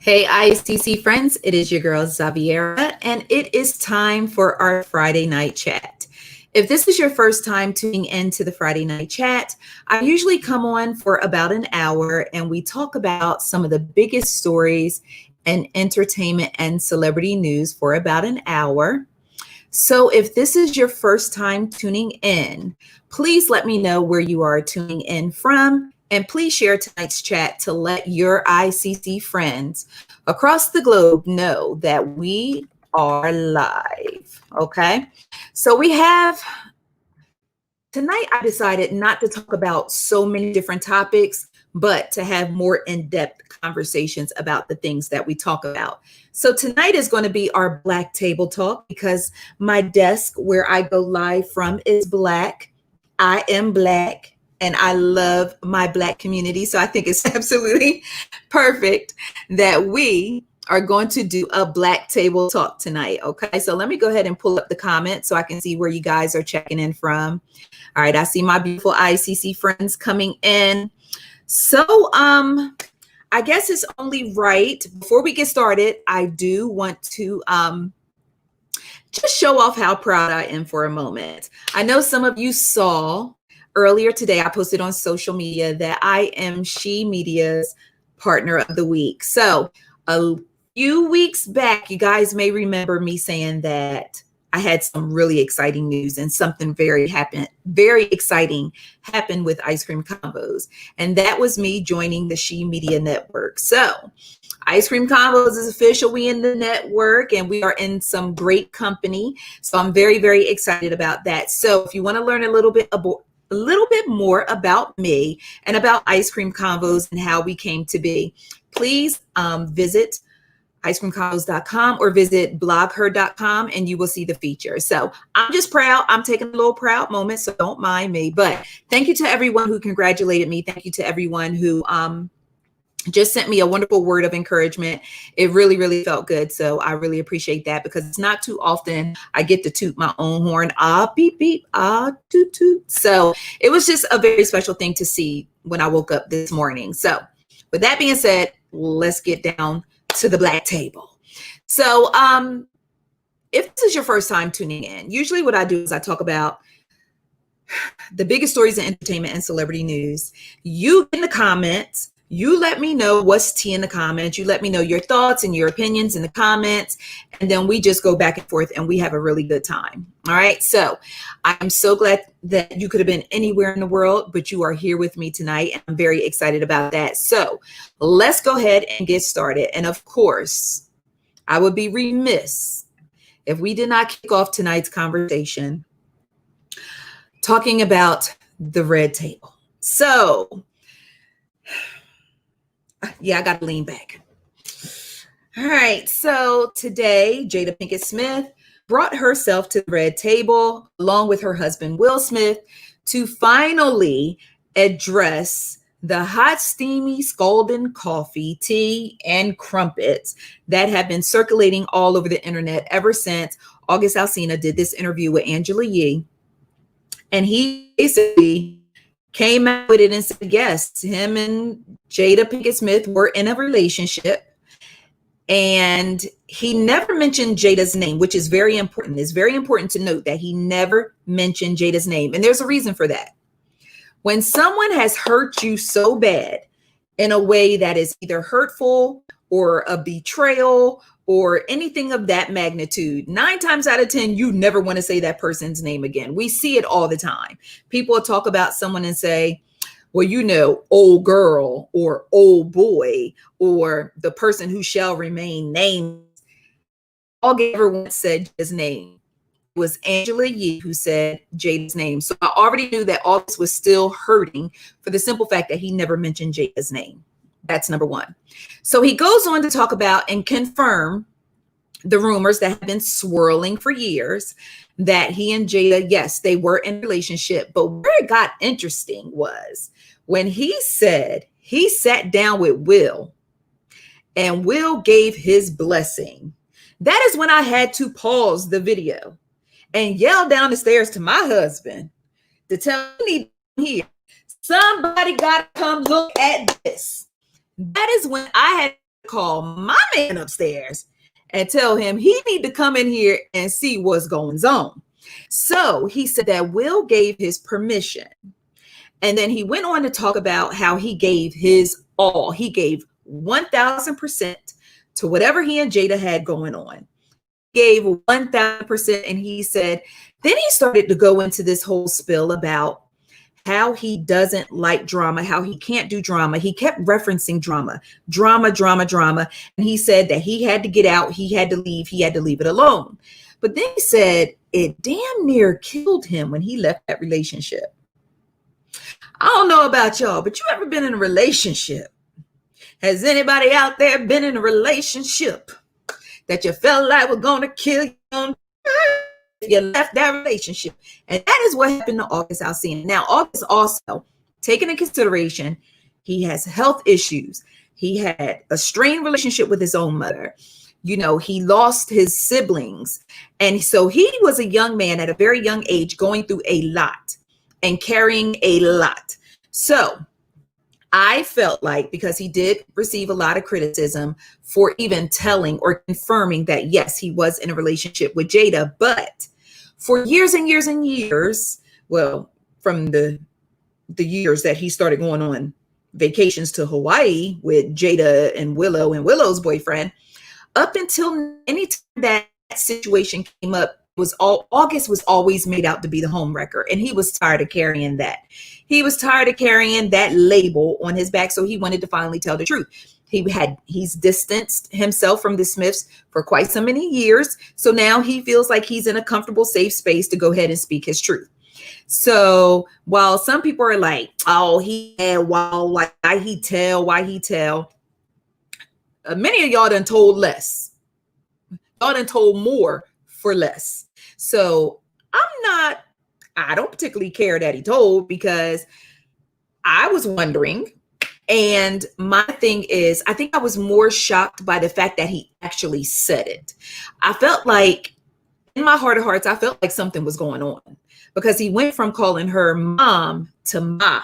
Hey, ICC friends, it is your girl Xaviera, and it is time for our Friday night chat. If this is your first time tuning into the Friday night chat, I usually come on for about an hour and we talk about some of the biggest stories in entertainment and celebrity news for about an hour. So if this is your first time tuning in, please let me know where you are tuning in from. And please share tonight's chat to let your ICC friends across the globe know that we are live. Okay. So tonight I decided not to talk about so many different topics, but to have more in-depth conversations about the things that we talk about. So tonight is going to be our Black Table Talk because my desk where I go live from is Black. I am Black. And I love my Black community. So I think it's absolutely perfect that we are going to do a Black Table Talk tonight. Okay, so let me go ahead and pull up the comments so I can see where you guys are checking in from. All right, I see my beautiful ICC friends coming in. So I guess it's only right. Before we get started, I do want to just show off how proud I am for a moment. I know some of you saw earlier today, I posted on social media that I am She Media's Partner of the Week. So a few weeks back, you guys may remember me saying that I had some really exciting news and something very exciting happened with Ice Cream Convos. And that was me joining the She Media Network. So Ice Cream Convos is official. We in the network and we are in some great company. So I'm very, very excited about that. So if you want to learn a little bit more about me and about Ice Cream Convos and how we came to be, please visit icecreamconvos.com or visit blogher.com and you will see the feature. So I'm just proud. I'm taking a little proud moment, so don't mind me. But thank you to everyone who congratulated me. Thank you to everyone who just sent me a wonderful word of encouragement. It really, really felt good. So I really appreciate that because it's not too often I get to toot my own horn. Ah, beep, beep, ah, toot, toot. So it was just a very special thing to see when I woke up this morning. So with that being said, let's get down to the Black Table. So if this is your first time tuning in, usually what I do is I talk about the biggest stories in entertainment and celebrity news. You in the comments, you let me know what's tea in the comments. You let me know your thoughts and your opinions in the comments. And then we just go back and forth and we have a really good time. All right. So I'm so glad that you could have been anywhere in the world, but you are here with me tonight. And I'm very excited about that. So let's go ahead and get started. And of course, I would be remiss if we did not kick off tonight's conversation talking about the red table. So yeah, I got to lean back. All right. So today, Jada Pinkett Smith brought herself to the red table along with her husband, Will Smith, to finally address the hot, steamy, scalding coffee, tea, and crumpets that have been circulating all over the internet ever since August Alsina did this interview with Angela Yee. And he basically came out with it and said, yes, him and Jada Pinkett Smith were in a relationship. And he never mentioned Jada's name, which is very important. It's very important to note that he never mentioned Jada's name. And there's a reason for that. When someone has hurt you so bad in a way that is either hurtful or a betrayal or anything of that magnitude, 9 times out of 10, you never want to say that person's name again. We see it all the time. People will talk about someone and say, well, you know, old girl or old boy or the person who shall remain nameless. All ever once said his name was Angela Yee who said Jada's name. So I already knew that all this was still hurting for the simple fact that he never mentioned Jada's name. That's number one. So he goes on to talk about and confirm the rumors that have been swirling for years that he and Jada, yes, they were in a relationship. But where it got interesting was when he said he sat down with Will and Will gave his blessing. That is when I had to pause the video and yell down the stairs to my husband to tell me here, somebody got to come look at this. That is when I had call my man upstairs and tell him he need to come in here and see what's going on. So he said that Will gave his permission. And then he went on to talk about how he gave his all. He gave 1,000% to whatever he and Jada had going on. He gave 1,000%. And he said, then he started to go into this whole spill about how he doesn't like drama, how he can't do drama. He kept referencing drama. And he said that he had to get out. He had to leave it alone. But then he said it damn near killed him when he left that relationship. I don't know about y'all, but you ever been in a relationship? Has anybody out there been in a relationship that you felt like was going to kill you? You left that relationship. And that is what happened to August Alsina. Now, August also, taken into consideration, he has health issues. He had a strained relationship with his own mother. You know, he lost his siblings. And so he was a young man at a very young age going through a lot and carrying a lot. So I felt like, because he did receive a lot of criticism for even telling or confirming that, yes, he was in a relationship with Jada, but for years and years and years, well, from the years that he started going on vacations to Hawaii with Jada and Willow and Willow's boyfriend, up until any time that situation came up, August was always made out to be the homewrecker, and he was tired of carrying that. He was tired of carrying that label on his back, so he wanted to finally tell the truth. He's distanced himself from the Smiths for quite so many years, so now he feels like he's in a comfortable, safe space to go ahead and speak his truth. So while some people are like, "Oh, why he tell?" Many of y'all done told less. Y'all done told more for less. So I don't particularly care that he told, because I was wondering. And my thing is, I think I was more shocked by the fact that he actually said it. I felt like, in my heart of hearts, I felt like something was going on, because he went from calling her mom to ma.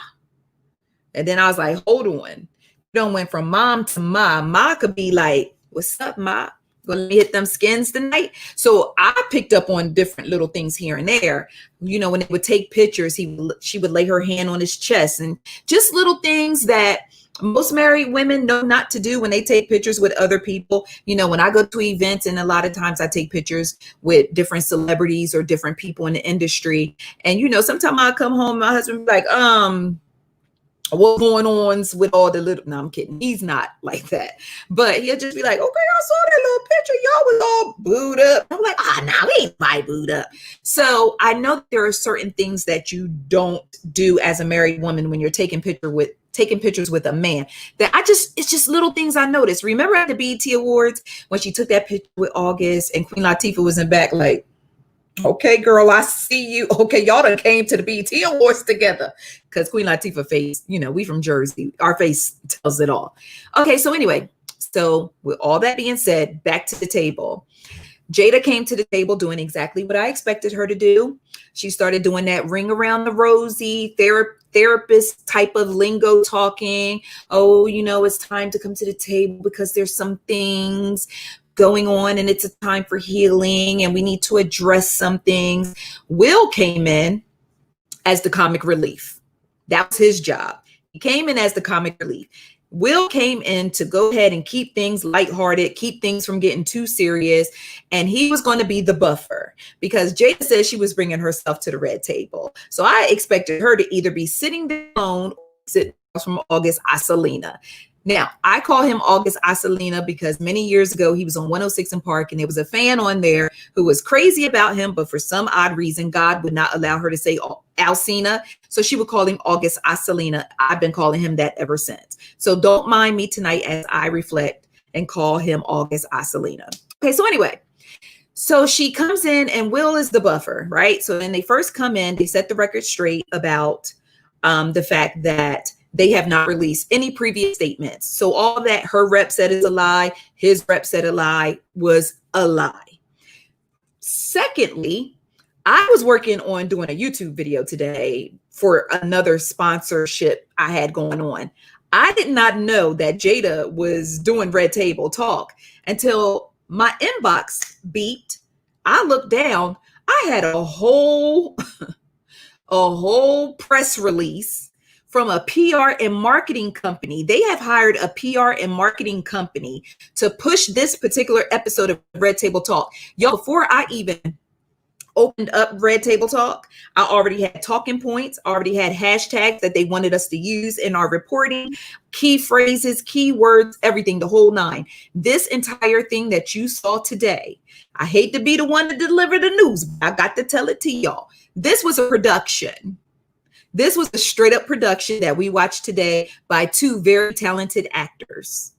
And then I was like, hold on. You don't went from mom to ma. Ma could be like, what's up, ma? Gonna hit them skins tonight. So I picked up on different little things here and there. You know, when they would take pictures, she would lay her hand on his chest, and just little things that most married women know not to do when they take pictures with other people. You know, when I go to events, and a lot of times I take pictures with different celebrities or different people in the industry. And, you know, sometimes I come home, my husband be like, what's going on with all the little, no, I'm kidding. He's not like that, but he'll just be like, okay, I saw that little picture. Y'all was all booed up. I'm like, no, we ain't my booed up. So I know that there are certain things that you don't do as a married woman when you're taking pictures with a man, that it's just little things I noticed. Remember at the BET Awards when she took that picture with August and Queen Latifah was in back like, okay, girl, I see you. Okay, y'all done came to the BET Awards together. Because Queen Latifah face, you know, we from Jersey. Our face tells it all. Okay, so anyway, so with all that being said, back to the table. Jada came to the table doing exactly what I expected her to do. She started doing that ring around the rosy therapist type of lingo talking. Oh, you know, it's time to come to the table because there's some things going on and it's a time for healing and we need to address some things. Will came in as the comic relief. That was his job. He came in as the comic relief. Will came in to go ahead and keep things lighthearted, keep things from getting too serious. And he was going to be the buffer because Jada said she was bringing herself to the red table. So I expected her to either be sitting down or sit from August Alsina. Now, I call him August Alsina because many years ago, he was on 106 in Park and there was a fan on there who was crazy about him. But for some odd reason, God would not allow her to say Alsina. So she would call him August Alsina. I've been calling him that ever since. So don't mind me tonight as I reflect and call him August Alsina. Okay, so anyway, so she comes in and Will is the buffer, right? So when they first come in, they set the record straight about the fact that they have not released any previous statements. So all that her rep said is a lie, his rep said a lie was a lie. Secondly, I was working on doing a YouTube video today for another sponsorship I had going on. I did not know that Jada was doing Red Table Talk until my inbox beeped. I looked down. I had a whole press release from a PR and marketing company. They have hired a PR and marketing company to push this particular episode of Red Table Talk. Y'all, before I even opened up Red Table Talk, I already had talking points, already had hashtags that they wanted us to use in our reporting, key phrases, keywords, everything, the whole nine. This entire thing that you saw today, I hate to be the one to deliver the news, but I got to tell it to y'all. This was a production. This was a straight up production that we watched today by two very talented actors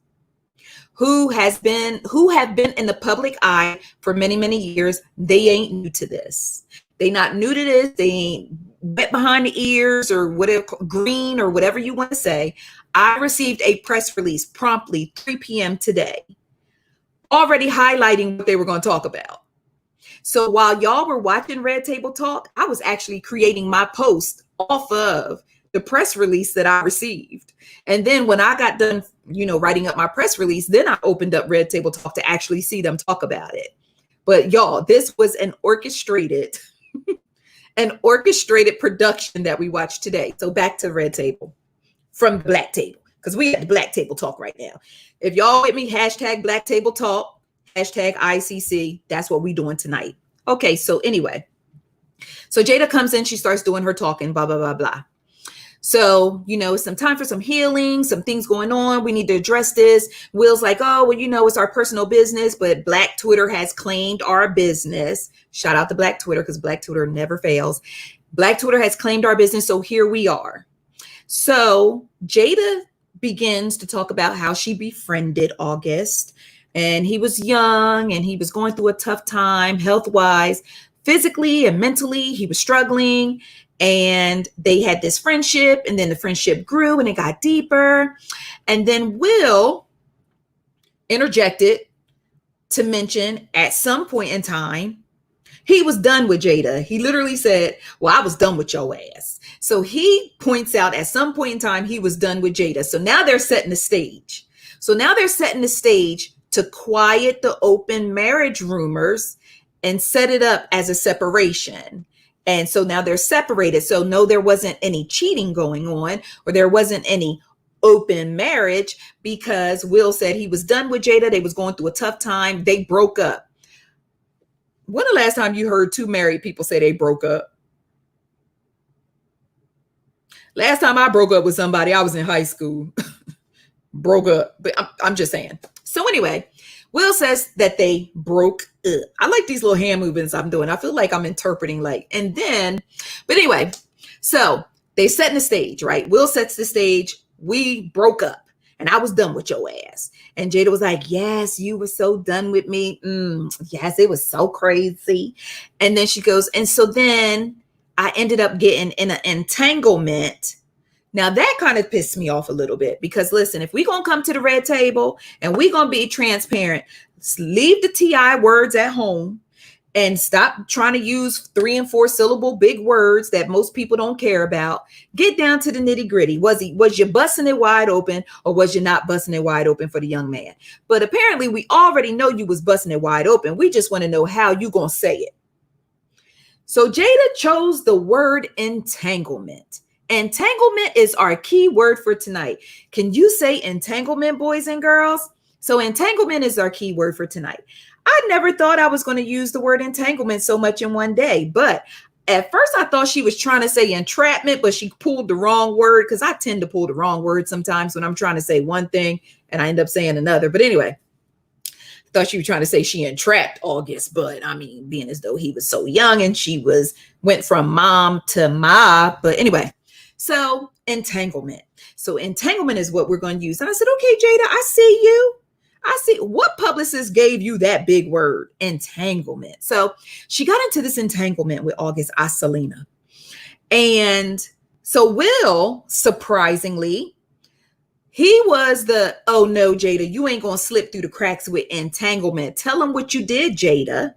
who have been in the public eye for many, many years. They ain't new to this. They not new to this. They ain't wet behind the ears or whatever, green or whatever you want to say. I received a press release promptly 3 p.m. today, already highlighting what they were going to talk about. So while y'all were watching Red Table Talk, I was actually creating my post off of the press release that I received. And then when I got done, writing up my press release, then I opened up Red Table Talk to actually see them talk about it. But y'all, this was an orchestrated production that we watched today. So back to Red Table from Black Table, because we had the Black Table Talk right now. If y'all with me, hashtag Black Table Talk, hashtag ICC, that's what we doing tonight. Okay, so anyway, so Jada comes in, she starts doing her talking, blah, blah, blah, blah. So, it's some time for some healing, some things going on. We need to address this. Will's like, oh, well, it's our personal business, but Black Twitter has claimed our business. Shout out to Black Twitter, because Black Twitter never fails. Black Twitter has claimed our business. So here we are. So Jada begins to talk about how she befriended August, and he was young and he was going through a tough time health-wise, physically and mentally. He was struggling. And they had this friendship, and then the friendship grew and it got deeper. And then Will interjected to mention at some point in time, he was done with Jada. He literally said, well, I was done with your ass. So he points out at some point in time, he was done with Jada. So now they're setting the stage. To quiet the open marriage rumors and set it up as a separation. And so now they're separated. So no, there wasn't any cheating going on, or there wasn't any open marriage, because Will said he was done with Jada. They was going through a tough time. They broke up. When the last time you heard two married people say they broke up? Last time I broke up with somebody, I was in high school. Broke up. But I'm just saying. So anyway, Will says that they broke up. I like these little hand movements I'm doing. I feel like I'm interpreting but anyway, so they set in the stage, right? Will sets the stage. We broke up and I was done with your ass. And Jada was like, yes, you were so done with me. Yes, it was so crazy. And then she goes, and so then I ended up getting in an entanglement. Now that kind of pissed me off a little bit, because listen, if we're going to come to the red table and we're going to be transparent, leave the TI words at home and stop trying to use 3 and 4 syllable big words that most people don't care about. Get down to the nitty gritty. Was you busting it wide open, or was you not busting it wide open for the young man? But apparently we already know you was busting it wide open. We just want to know how you going to say it. So Jada chose the word entanglement. Entanglement is our key word for tonight. Can you say entanglement, boys and girls? So entanglement is our key word for tonight. I never thought I was going to use the word entanglement so much in one day, but at first I thought she was trying to say entrapment, but she pulled the wrong word, because I tend to pull the wrong word sometimes when I'm trying to say one thing and I end up saying another. But anyway, I thought she was trying to say she entrapped August, but I mean, being as though he was so young and she went from mom to ma. But anyway, so entanglement. So entanglement is what we're going to use. And I said, okay, Jada, I see you. I see. What publicist gave you that big word, entanglement? So she got into this entanglement with August Alsina. And so Will, surprisingly, he was oh no, Jada, you ain't going to slip through the cracks with entanglement. Tell him what you did, Jada.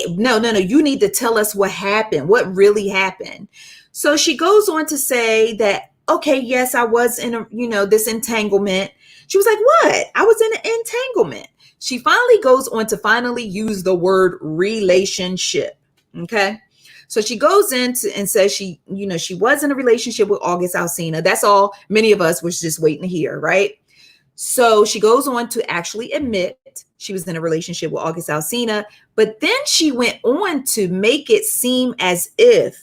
No, you need to tell us what happened, what really happened. So she goes on to say that okay, yes, I was in a, this entanglement. She was like, what? I was in an entanglement. She finally goes on to finally use the word relationship. Okay. So she goes into and says she was in a relationship with August Alsina. That's all many of us was just waiting to hear, right? So she goes on to actually admit she was in a relationship with August Alsina, but then she went on to make it seem as if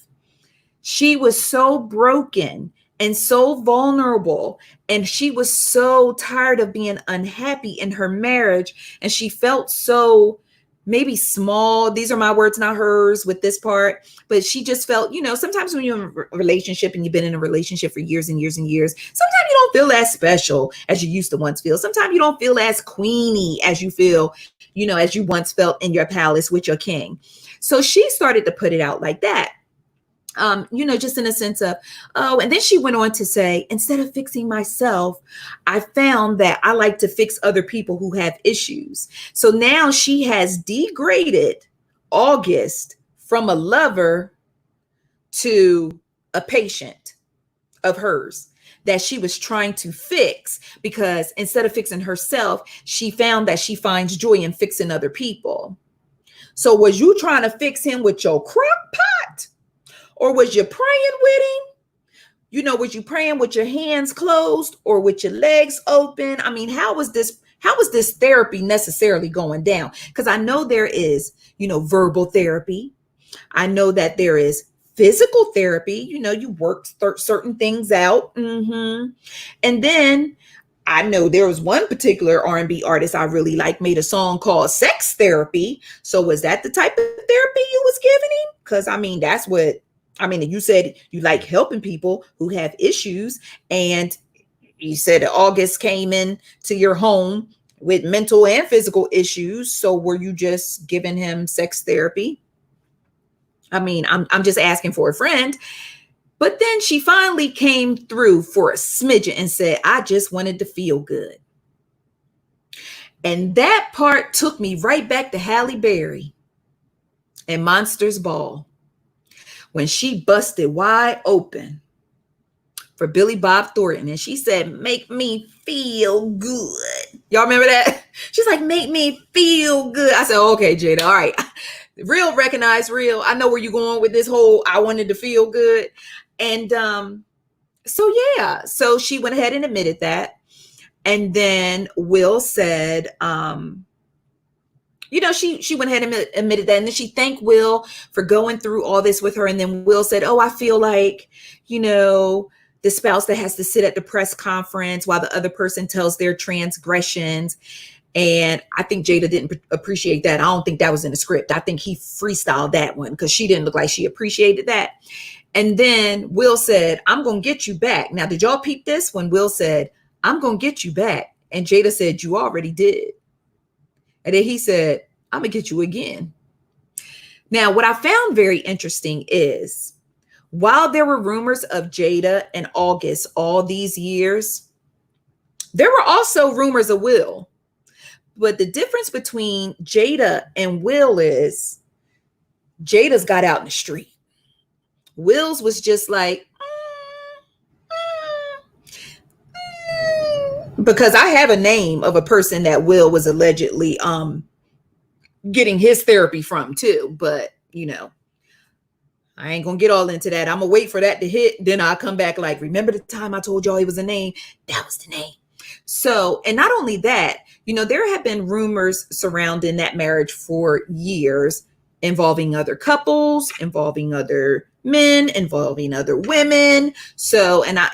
she was so broken and so vulnerable, and she was so tired of being unhappy in her marriage, and she felt so maybe small. These are my words, not hers, with this part. But she just felt, sometimes when you're in a relationship and you've been in a relationship for years and years and years, sometimes you don't feel as special as you used to once feel. Sometimes you don't feel as queeny as you feel, as you once felt in your palace with your king. So she started to put it out like that. Just in a sense of, oh, and then she went on to say, instead of fixing myself, I found that I like to fix other people who have issues. So now she has degraded August from a lover to a patient of hers that she was trying to fix, because instead of fixing herself, she found that she finds joy in fixing other people. So was you trying to fix him with your crock pot? Or was you praying with him? Was you praying with your hands closed or with your legs open? I mean, how was this therapy necessarily going down? Because I know there is, verbal therapy. I know that there is physical therapy. You work certain things out. And then I know there was one particular R&B artist I really like, made a song called Sex Therapy. So was that the type of therapy you was giving him? Because that's what, you said you like helping people who have issues, and you said that August came in to your home with mental and physical issues. So were you just giving him sex therapy? I'm just asking for a friend. But then she finally came through for a smidgen and said, I just wanted to feel good. And that part took me right back to Halle Berry and Monsters Ball, when she busted wide open for Billy Bob Thornton. And she said, make me feel good. Y'all remember that? She's like, make me feel good. I said, okay, Jada, all right. Real recognize real. I know where you're going with this whole, I wanted to feel good. And so she went ahead and admitted that. And then Will said, she went ahead and admitted that. And then she thanked Will for going through all this with her. And then Will said, oh, I feel like, the spouse that has to sit at the press conference while the other person tells their transgressions. And I think Jada didn't appreciate that. I don't think that was in the script. I think he freestyled that one because she didn't look like she appreciated that. And then Will said, I'm going to get you back. Now, did y'all peep this? When Will said, I'm going to get you back, and Jada said, you already did. And then he said, I'm going to get you again. Now, what I found very interesting is, while there were rumors of Jada and August all these years, there were also rumors of Will. But the difference between Jada and Will is Jada's got out in the street. Will's was just like, because I have a name of a person that Will was allegedly getting his therapy from too. But, I ain't going to get all into that. I'm going to wait for that to hit. Then I'll come back like, remember the time I told y'all it was a name? That was the name. So, and not only that, there have been rumors surrounding that marriage for years, involving other couples, involving other men, involving other women. So, and I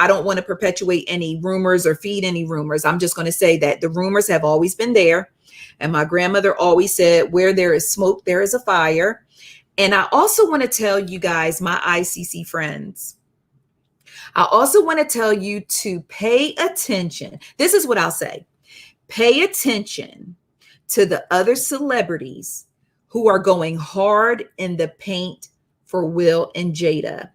don't want to perpetuate any rumors or feed any rumors. I'm just going to say that the rumors have always been there. And my grandmother always said, where there is smoke, there is a fire. And I also want to tell you guys, my ICC friends, I also want to tell you to pay attention. This is what I'll say. Pay attention to the other celebrities who are going hard in the paint for Will and Jada.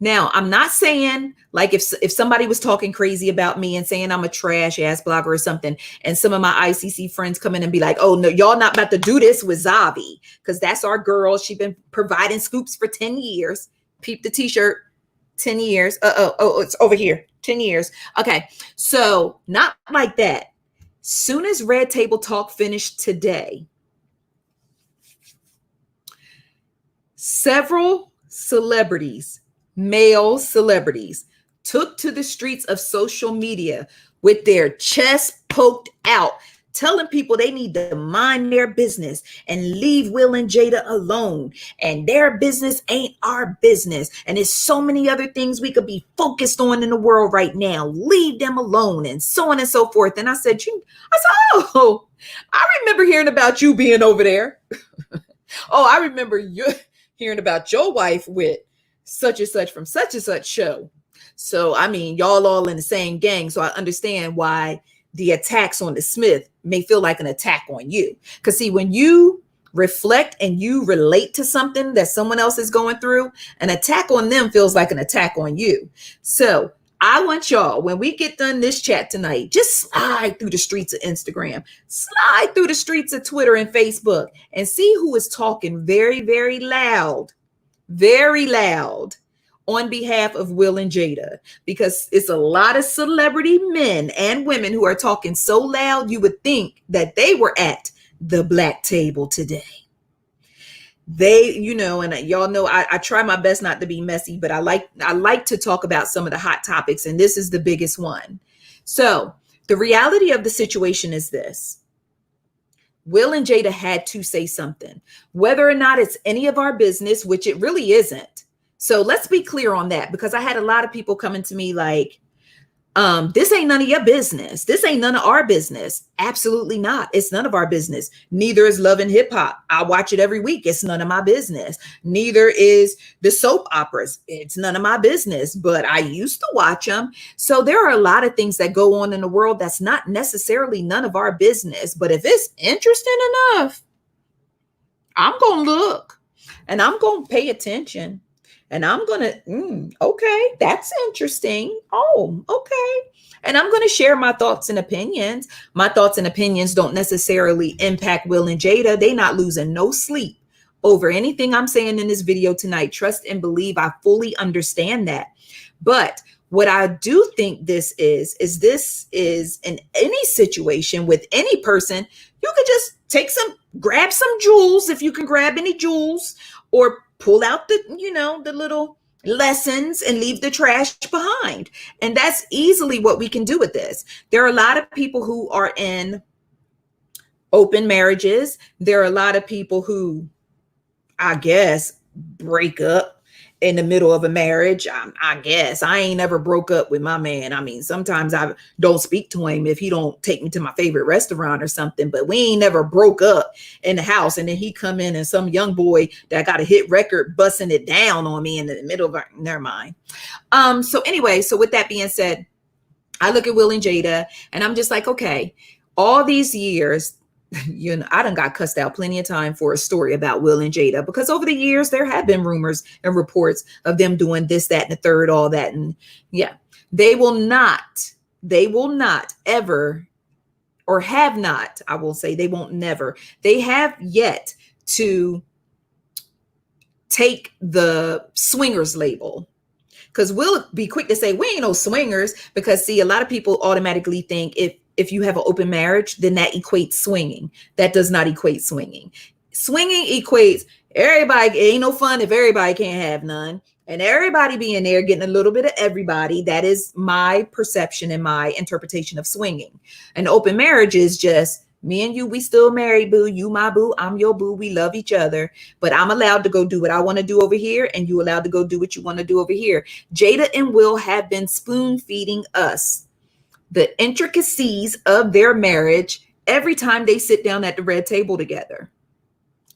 Now, I'm not saying like if somebody was talking crazy about me and saying I'm a trash ass blogger or something, and some of my ICC friends come in and be like, oh, no, y'all not about to do this with Zavi, because that's our girl. She's been providing scoops for 10 years. Peep the t-shirt. 10 years. It's over here. 10 years. Okay. So not like that. Soon as Red Table Talk finished today, several celebrities, male celebrities, took to the streets of social media with their chests poked out, telling people they need to mind their business and leave Will and Jada alone. And their business ain't our business. And there's so many other things we could be focused on in the world right now. Leave them alone, and so on and so forth. And I said, oh, I remember hearing about you being over there. Oh, I remember you hearing about your wife with such and such from such and such show. So, I mean, y'all all in the same gang. So I understand why the attacks on the Smith may feel like an attack on you. Because see, when you reflect and you relate to something that someone else is going through, an attack on them feels like an attack on you. So I want y'all, when we get done this chat tonight, just slide through the streets of Instagram, slide through the streets of Twitter and Facebook, and see who is talking very, very loud on behalf of Will and Jada, because it's a lot of celebrity men and women who are talking so loud you would think that they were at the black table today. They, and y'all know I try my best not to be messy, but I like to talk about some of the hot topics, and this is the biggest one. So the reality of the situation is this: Will and Jada had to say something, whether or not it's any of our business, which it really isn't. So let's be clear on that, because I had a lot of people coming to me like, this ain't none of your business. This ain't none of our business. Absolutely not. It's none of our business. Neither is Love and Hip Hop. I watch it every week. It's none of my business. Neither is the soap operas. It's none of my business, but I used to watch them. So there are a lot of things that go on in the world that's not necessarily none of our business. But if it's interesting enough, I'm going to look and I'm going to pay attention. And I'm going to, okay, that's interesting. Oh, okay. And I'm going to share my thoughts and opinions. My thoughts and opinions don't necessarily impact Will and Jada. They not losing no sleep over anything I'm saying in this video tonight. Trust and believe I fully understand that. But what I do think this is in any situation with any person, you could just grab some jewels if you can grab any jewels, or pull out the little lessons and leave the trash behind. And that's easily what we can do with this. There are a lot of people who are in open marriages. There are a lot of people who, I guess, break up in the middle of a marriage. I guess I ain't never broke up with my man. I mean, sometimes I don't speak to him if he don't take me to my favorite restaurant or something, but we ain't never broke up in the house. And then he come in and some young boy that got a hit record busting it down on me in the middle of never mind. So anyway, so with that being said, I look at Will and Jada and I'm just like, okay, all these years, I done got cussed out plenty of time for a story about Will and Jada, because over the years there have been rumors and reports of them doing this, that, and the third, all that. And yeah, they will not ever, or have not, I will say they won't never, they have yet to take the swingers label. Because we'll be quick to say we ain't no swingers, because see, a lot of people automatically think if you have an open marriage, then that equates swinging. That does not equate swinging. Swinging equates everybody. It ain't no fun if everybody can't have none. And everybody being there, getting a little bit of everybody. That is my perception and my interpretation of swinging. An open marriage is just me and you, we still married, boo. You my boo, I'm your boo. We love each other. But I'm allowed to go do what I want to do over here, and you allowed to go do what you want to do over here. Jada and Will have been spoon feeding us the intricacies of their marriage every time they sit down at the red table together.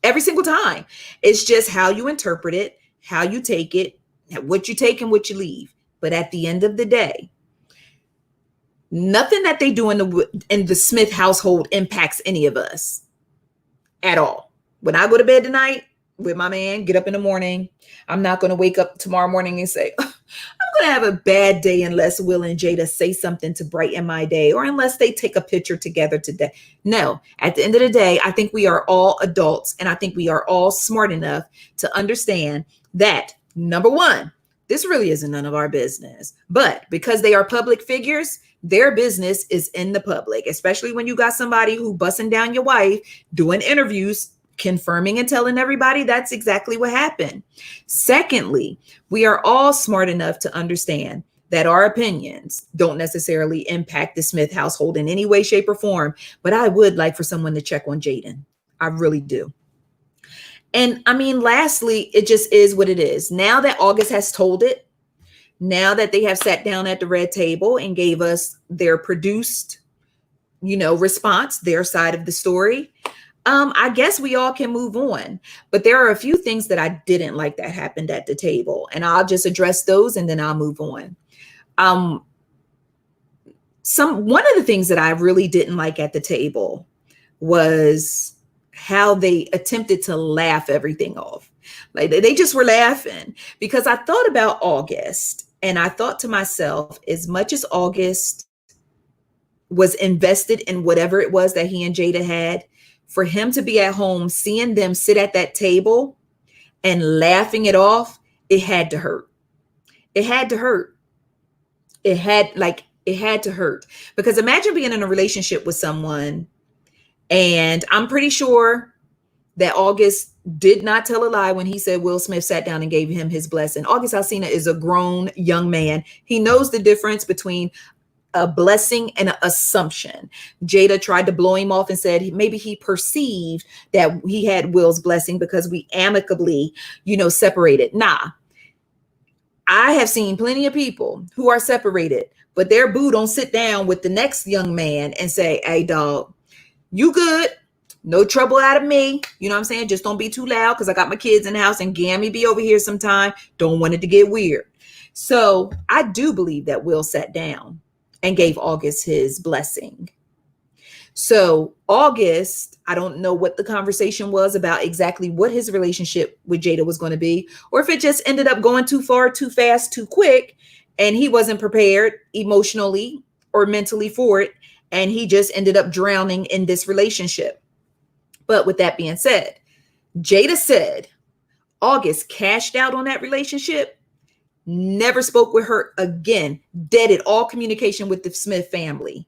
Every single time. It's just how you interpret it, how you take it, what you take and what you leave. But at the end of the day, nothing that they do in the Smith household impacts any of us at all. When I go to bed tonight with my man, get up in the morning, I'm not going to wake up tomorrow morning and say, I'm going to have a bad day unless Will and Jada say something to brighten my day, or unless they take a picture together today. No, at the end of the day, I think we are all adults, and I think we are all smart enough to understand that, number one, this really isn't none of our business. But because they are public figures, their business is in the public, especially when you got somebody who busting down your wife, doing interviews, confirming and telling everybody that's exactly what happened. Secondly, we are all smart enough to understand that our opinions don't necessarily impact the Smith household in any way, shape, or form. But I would like for someone to check on Jaden. I really do. And I mean, lastly, it just is what it is. Now that August has told it, now that they have sat down at the red table and gave us their produced, response, their side of the story, I guess we all can move on. But there are a few things that I didn't like that happened at the table, and I'll just address those and then I'll move on. One of the things that I really didn't like at the table was how they attempted to laugh everything off. Like they just were laughing, because I thought about August and I thought to myself, as much as August was invested in whatever it was that he and Jada had, for him to be at home, seeing them sit at that table and laughing it off, it had to hurt. It had to hurt. It had to hurt, because imagine being in a relationship with someone, and I'm pretty sure that August did not tell a lie when he said Will Smith sat down and gave him his blessing. August Alsina is a grown young man. He knows the difference between a blessing and an assumption. Jada tried to blow him off and said maybe he perceived that he had Will's blessing because we amicably, separated. Nah, I have seen plenty of people who are separated, but their boo don't sit down with the next young man and say, hey, dog, you good? No trouble out of me. You know what I'm saying? Just don't be too loud, because I got my kids in the house and Gammy be over here sometime. Don't want it to get weird. So I do believe that Will sat down and gave August his blessing. So August, I don't know what the conversation was about exactly what his relationship with Jada was going to be, or if it just ended up going too far, too fast, too quick, and he wasn't prepared emotionally or mentally for it, and he just ended up drowning in this relationship. But with that being said, Jada said August cashed out on that relationship, never spoke with her again, deaded all communication with the Smith family.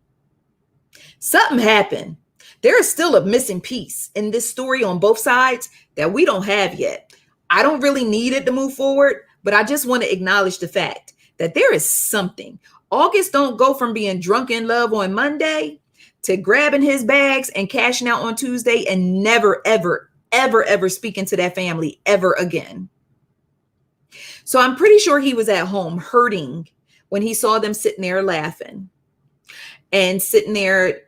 Something happened. There is still a missing piece in this story on both sides that we don't have yet. I don't really need it to move forward, but I just want to acknowledge the fact that there is something. August don't go from being drunk in love on Monday to grabbing his bags and cashing out on Tuesday and never, ever, ever, ever speaking to that family ever again. So I'm pretty sure he was at home hurting when he saw them sitting there laughing and sitting there,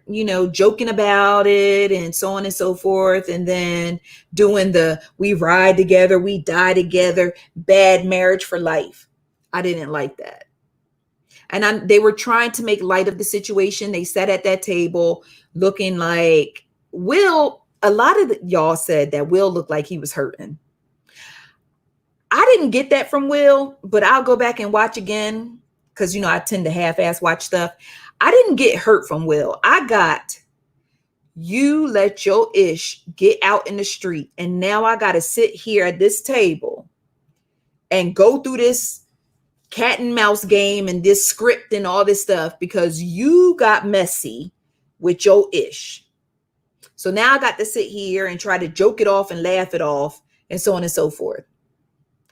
joking about it and so on and so forth. And then doing the, we ride together, we die together, bad marriage for life. I didn't like that. And they were trying to make light of the situation. They sat at that table looking like Will. A lot of y'all said that Will looked like he was hurting. I didn't get that from Will, but I'll go back and watch again, because, I tend to half-ass watch stuff. I didn't get hurt from Will. I got, you let your ish get out in the street, and now I got to sit here at this table and go through this cat and mouse game and this script and all this stuff because you got messy with your ish. So now I got to sit here and try to joke it off and laugh it off and so on and so forth.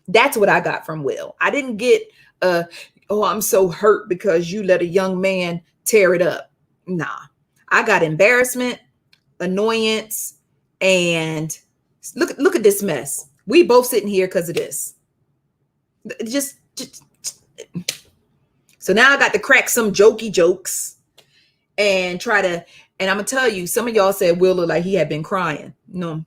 That's what I got from Will. I didn't get, I'm so hurt because you let a young man tear it up. Nah, I got embarrassment, annoyance, and look at this mess. We both sitting here because of this. Just so now I got to crack some jokey jokes and try to, and I'm gonna tell you, some of y'all said Will looked like he had been crying. No.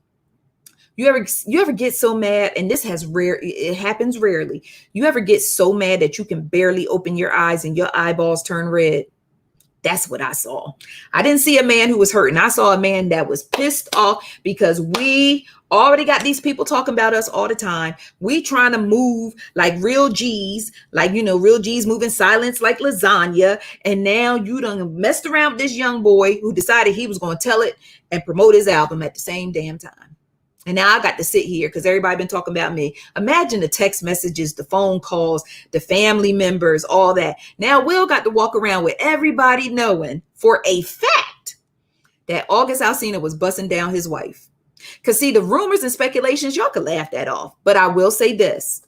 You ever get so mad, and this it happens rarely. You ever get so mad that you can barely open your eyes and your eyeballs turn red? That's what I saw. I didn't see a man who was hurting. I saw a man that was pissed off because we already got these people talking about us all the time. We trying to move like real G's, like, real G's moving silence like lasagna. And now you done messed around with this young boy who decided he was going to tell it and promote his album at the same damn time. And now I got to sit here because everybody been talking about me. Imagine the text messages, the phone calls, the family members, all that. Now Will got to walk around with everybody knowing for a fact that August Alsina was busting down his wife. Because see, the rumors and speculations, y'all could laugh that off. But I will say this.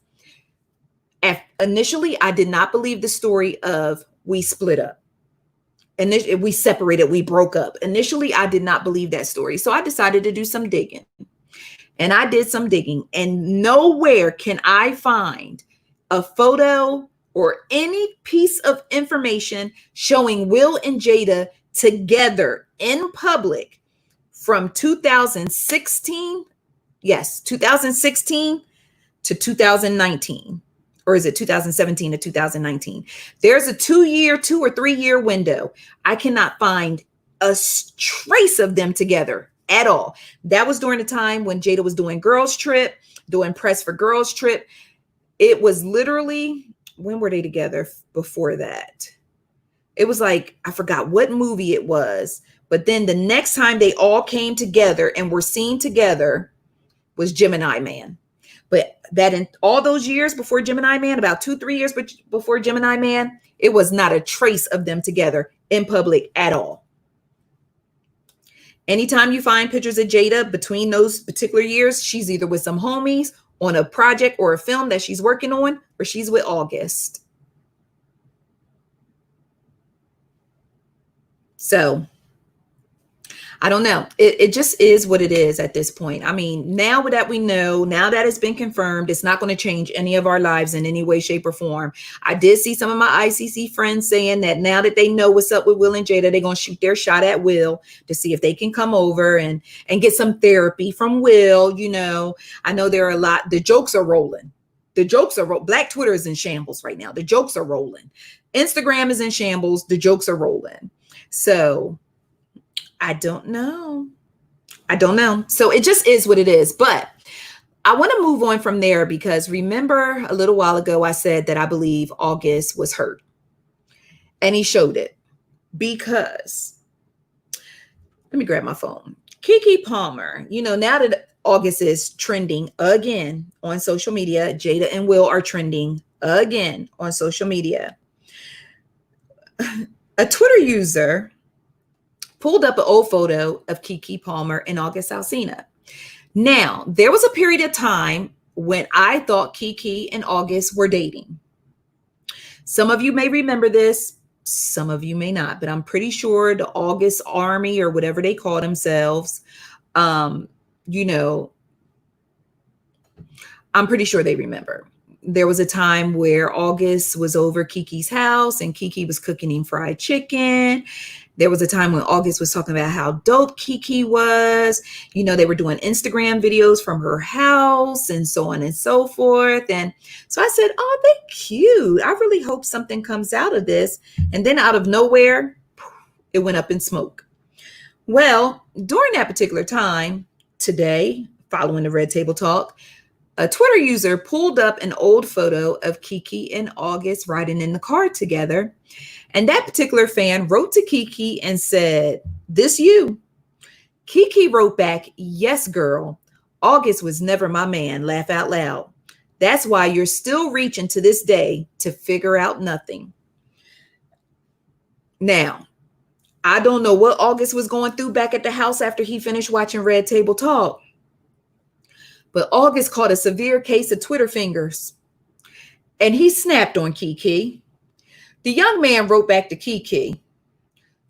Initially, I did not believe the story of we split up. We separated, we broke up. Initially, I did not believe that story. So I decided to do some digging. And I did some digging, and nowhere can I find a photo or any piece of information showing Will and Jada together in public from 2016. Yes, 2016 to 2019. Or is it 2017 to 2019? There's a 2 or 3 year window. I cannot find a trace of them together at all. That was during the time when Jada was doing Girls Trip, doing Press for Girls Trip. It was literally, when were they together before that? It was like, I forgot what movie it was. But then the next time they all came together and were seen together was Gemini Man. But that in all those years before Gemini Man, about 2-3 years before Gemini Man, it was not a trace of them together in public at all. Anytime you find pictures of Jada between those particular years, she's either with some homies on a project or a film that she's working on, or she's with August. So I don't know. It just is what it is at this point. I mean, now that we know, now that it's been confirmed, it's not going to change any of our lives in any way, shape, or form. I did see some of my ICC friends saying that now that they know what's up with Will and Jada, they're going to shoot their shot at Will to see if they can come over and get some therapy from Will. You know, I know there are a lot. The jokes are rolling. Black Twitter is in shambles right now. The jokes are rolling. Instagram is in shambles. The jokes are rolling. So I don't know. So it just is what it is. But I want to move on from there because remember a little while ago, I said that I believe August was hurt. And he showed it because, let me grab my phone. Keke Palmer, you know, now that August is trending again on social media, Jada and Will are trending again on social media. A Twitter user pulled up an old photo of Keke Palmer and August Alsina. Now, there was a period of time when I thought Keke and August were dating. Some of you may remember this, some of you may not, but I'm pretty sure the August Army or whatever they call themselves, you know, I'm pretty sure they remember. There was a time where August was over Keke's house and Keke was cooking him fried chicken. There was a time when August was talking about how dope Keke was. You know, they were doing Instagram videos from her house and so on and so forth. And so I said, oh, they're cute. I really hope something comes out of this. And then out of nowhere, it went up in smoke. Well, during that particular time, today, following the Red Table Talk, a Twitter user pulled up an old photo of Keke and August riding in the car together. And that particular fan wrote to Keke and said, "This you?" Keke wrote back, "Yes, girl. August was never my man. Laugh out loud. That's why you're still reaching to this day to figure out nothing." Now, I don't know what August was going through back at the house after he finished watching Red Table Talk. But August caught a severe case of Twitter fingers. And he snapped on Keke. The young man wrote back to Keke,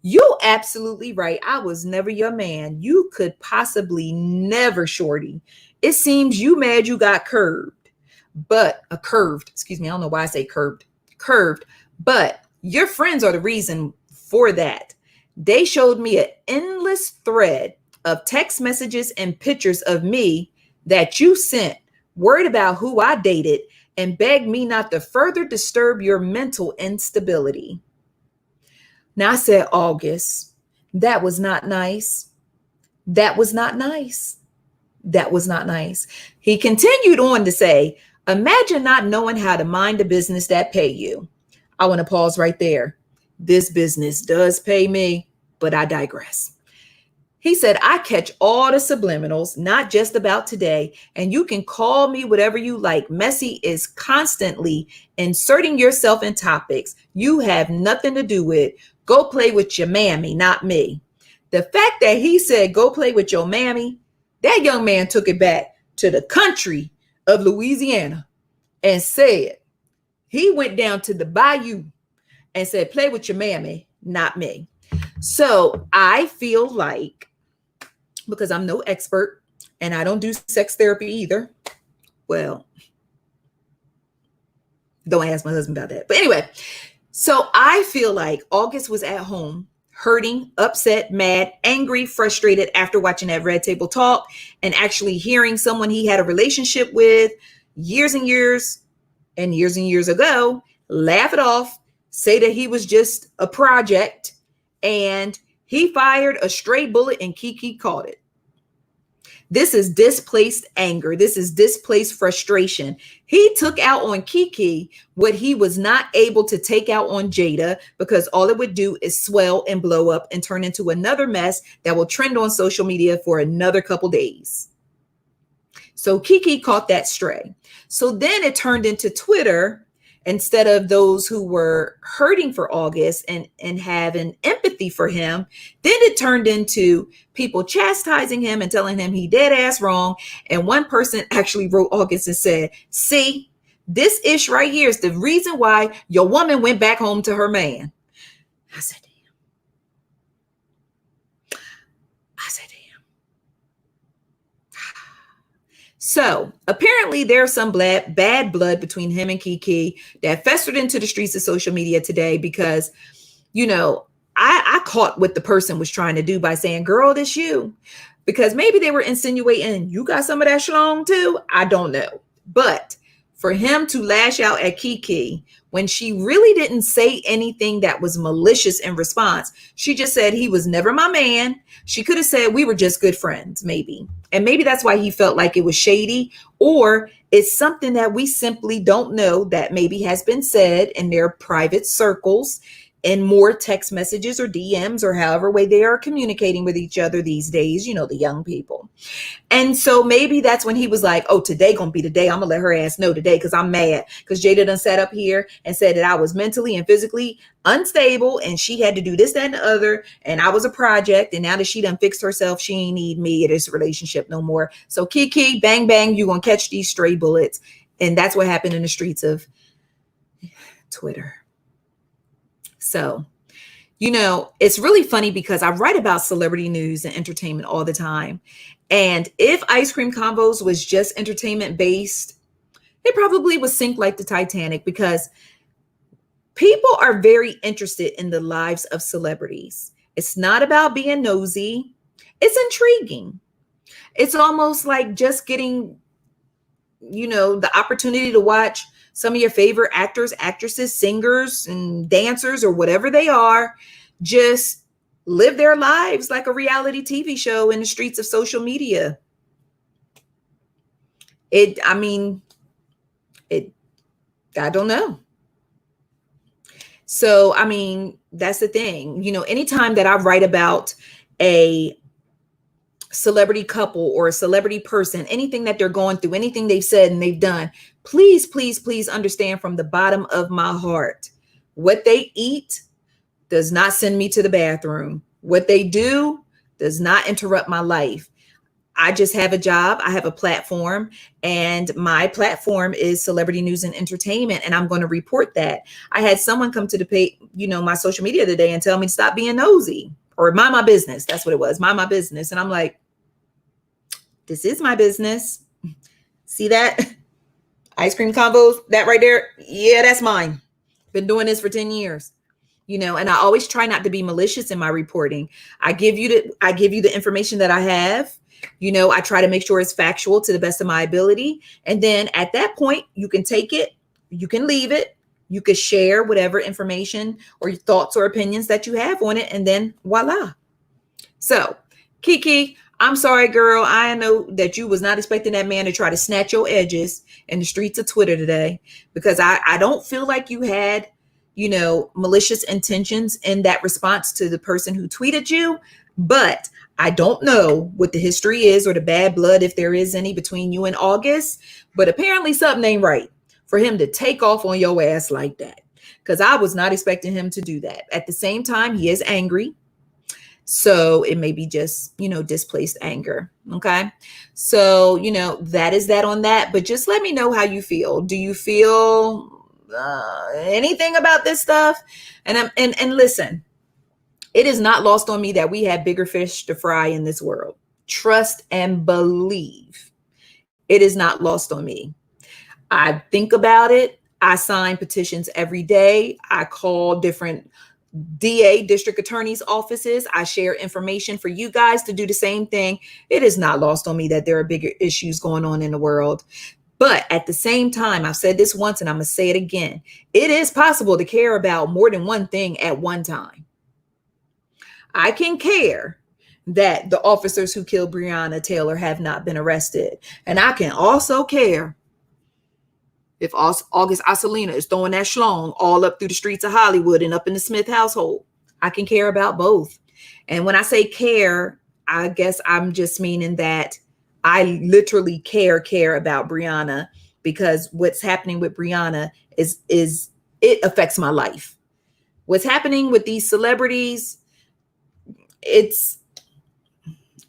"You absolutely right. I was never your man. You could possibly never, shorty. It seems you mad you got curved. Excuse me. I don't know why I say curved. But your friends are the reason for that. They showed me an endless thread of text messages and pictures of me that you sent, worried about who I dated, and begged me not to further disturb your mental instability." Now I said, August, that was not nice. That was not nice. That was not nice. He continued on to say, "Imagine not knowing how to mind a business that pay you." I want to pause right there. This business does pay me, but I digress. He said, I catch all the subliminals, not just about today. And you can call me whatever you like. Messy is constantly inserting yourself in topics you have nothing to do with. Go play with your mammy, not me. The fact that he said, go play with your mammy, that young man took it back to the country of Louisiana and said, he went down to the bayou and said, play with your mammy, not me. So I feel like, because I'm no expert and I don't do sex therapy either. Well, don't ask my husband about that. But anyway, so I feel like August was at home, hurting, upset, mad, angry, frustrated after watching that Red Table Talk and actually hearing someone he had a relationship with years and years ago laugh it off, say that he was just a project, and he fired a stray bullet and Keke caught it. This is displaced anger. This is displaced frustration. He took out on Keke what he was not able to take out on Jada, because all it would do is swell and blow up and turn into another mess that will trend on social media for another couple days. So Keke caught that stray. So then it turned into Twitter. Instead of those who were hurting for August and having empathy for him, then it turned into people chastising him and telling him he dead ass wrong. And one person actually wrote August and said, see, this ish right here is the reason why your woman went back home to her man. I said, damn. So apparently there's some bad blood between him and Keke that festered into the streets of social media today, because, you know, I caught what the person was trying to do by saying, girl, this you, because maybe they were insinuating you got some of that schlong too. I don't know. But for him to lash out at Keke when she really didn't say anything that was malicious in response, she just said he was never my man. She could have said we were just good friends, maybe. And maybe that's why he felt like it was shady, or it's something that we simply don't know that maybe has been said in their private circles in more text messages or DMs or however way they are communicating with each other these days, you know, the young people. And so maybe that's when he was like, oh, today gonna be the day I'm gonna let her ass know today, because I'm mad because Jada done sat up here and said that I was mentally and physically unstable and she had to do this, that, and the other, and I was a project, and now that she done fixed herself, she ain't need me in this relationship no more. So Keke, bang, bang, you gonna catch these stray bullets. And that's what happened in the streets of Twitter. So, you know, it's really funny because I write about celebrity news and entertainment all the time. And if Ice Cream Convos was just entertainment based, it probably would sink like the Titanic, because people are very interested in the lives of celebrities. It's not about being nosy. It's intriguing. It's almost like just getting, you know, the opportunity to watch some of your favorite actors, actresses, singers, and dancers, or whatever they are, just live their lives like a reality TV show in the streets of social media. I don't know. So, I mean, that's the thing. You know, anytime that I write about a celebrity couple or a celebrity person, anything that they're going through, anything they've said and they've done, please, please, please understand from the bottom of my heart, what they eat does not send me to the bathroom. What they do does not interrupt my life. I just have a job. I have a platform, and my platform is celebrity news and entertainment. And I'm going to report that. I had someone come to the page, you know, my social media today and tell me to stop being nosy, or mind my business. That's what it was. Mind my business. And I'm like, this is my business. See that? Ice Cream Convos, that right there. Yeah, that's mine. Been doing this for 10 years. You know, and I always try not to be malicious in my reporting. I give you the information that I have. You know, I try to make sure it's factual to the best of my ability. And then at that point, you can take it, you can leave it, you can share whatever information or your thoughts or opinions that you have on it, and then voila. So, Keke, I'm sorry, girl. I know that you was not expecting that man to try to snatch your edges in the streets of Twitter today, because I don't feel like you had, you know, malicious intentions in that response to the person who tweeted you. But I don't know what the history is or the bad blood, if there is any, between you and August. But apparently something ain't right for him to take off on your ass like that. Because I was not expecting him to do that. At the same time, he is angry. So it may be just, displaced anger. Okay. So, that is that on that. But just let me know how you feel. Do you feel anything about this stuff? And listen, it is not lost on me that we have bigger fish to fry in this world. Trust and believe. It is not lost on me. I think about it. I sign petitions every day. I call different DA, district attorney's offices. I share information for you guys to do the same thing. It is not lost on me that there are bigger issues going on in the world. But at the same time, I've said this once and I'm going to say it again. It is possible to care about more than one thing at one time. I can care that the officers who killed Breonna Taylor have not been arrested. And I can also care if August Alsina is throwing that schlong all up through the streets of Hollywood and up in the Smith household. I can care about both. And when I say care, I guess I'm just meaning that I literally care about Breonna, because what's happening with Breonna is it affects my life. What's happening with these celebrities, it's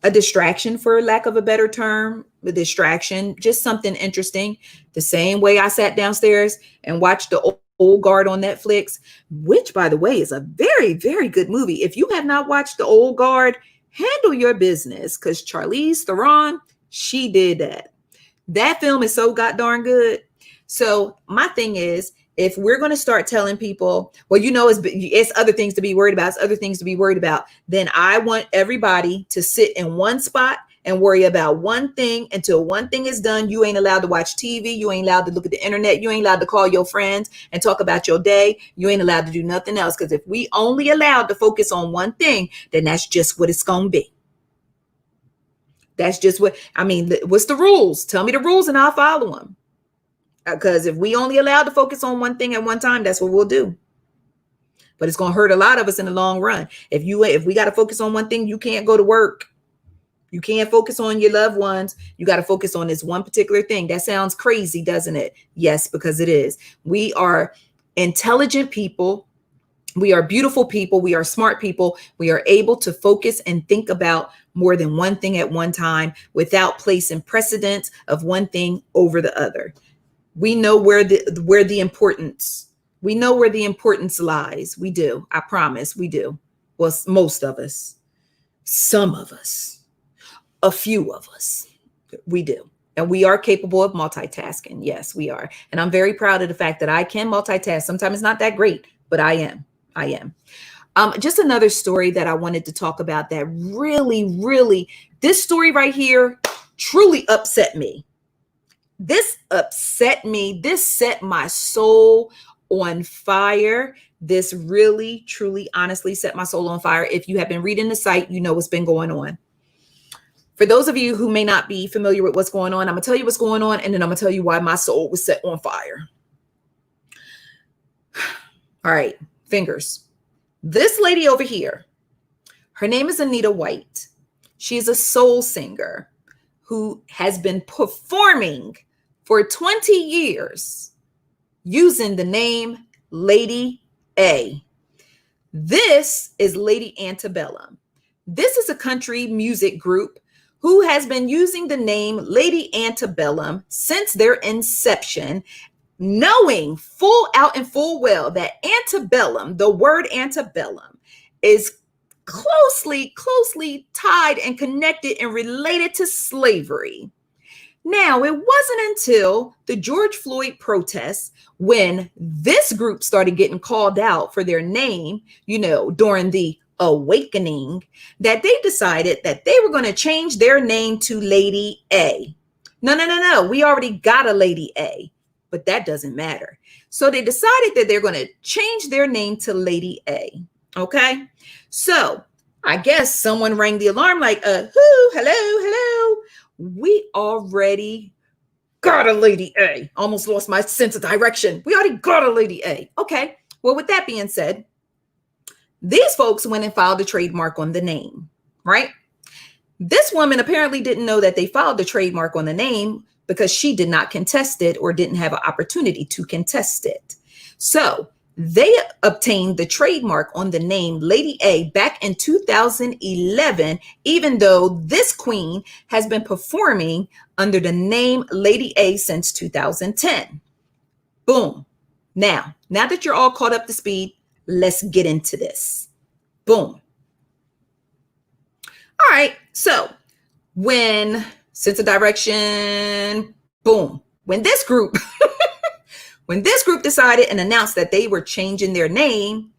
a distraction, for lack of a better term, a distraction, just something interesting. The same way I sat downstairs and watched the Old Guard on Netflix, which, by the way, is a very, very good movie. If you have not watched the Old Guard, handle your business, because Charlize Theron, she did that. That film is so goddamn good. So my thing is, if we're going to start telling people, well, it's other things to be worried about, it's other things to be worried about, then I want everybody to sit in one spot and worry about one thing until one thing is done. You ain't allowed to watch TV. You ain't allowed to look at the internet. You ain't allowed to call your friends and talk about your day. You ain't allowed to do nothing else. Because if we only allowed to focus on one thing, then that's just what it's going to be. That's just what's the rules? Tell me the rules and I'll follow them. Because if we only allowed to focus on one thing at one time, that's what we'll do. But it's going to hurt a lot of us in the long run. If we got to focus on one thing, you can't go to work. You can't focus on your loved ones. You got to focus on this one particular thing. That sounds crazy, doesn't it? Yes, because it is. We are intelligent people. We are beautiful people. We are smart people. We are able to focus and think about more than one thing at one time without placing precedence of one thing over the other. We know where the importance lies. We do. I promise we do. Well, most of us, some of us, a few of us, we do. And we are capable of multitasking. Yes, we are. And I'm very proud of the fact that I can multitask. Sometimes it's not that great, but I am. Just another story that I wanted to talk about that really, this story right here truly upset me. This upset me. This set my soul on fire. This really, truly, honestly set my soul on fire. If you have been reading the site, you know what's been going on. For those of you who may not be familiar with what's going on, I'm going to tell you what's going on, and then I'm going to tell you why my soul was set on fire. All right, fingers. This lady over here, her name is Anita White. She's a soul singer who has been performing for 20 years using the name Lady A. This is Lady Antebellum. This is a country music group who has been using the name Lady Antebellum since their inception, knowing full out and full well that antebellum, the word antebellum, is closely tied and connected and related to slavery. Now, it wasn't until the George Floyd protests when this group started getting called out for their name, during the awakening, that they decided that they were going to change their name to Lady A. No. We already got a Lady A, but that doesn't matter. So they decided that they're going to change their name to Lady A. Okay. So I guess someone rang the alarm like, hello. We already got a Lady A. Almost lost my sense of direction. We already got a Lady A. Okay. Well, with that being said, these folks went and filed a trademark on the name. right? This woman apparently didn't know that they filed the trademark on the name because she did not contest it or didn't have an opportunity to contest it. So they obtained the trademark on the name Lady A back in 2011, even though this queen has been performing under the name Lady A since 2010. Boom. Now that you're all caught up to speed, let's get into this. Boom. All right. So when sense of direction, boom. When this group decided and announced that they were changing their name,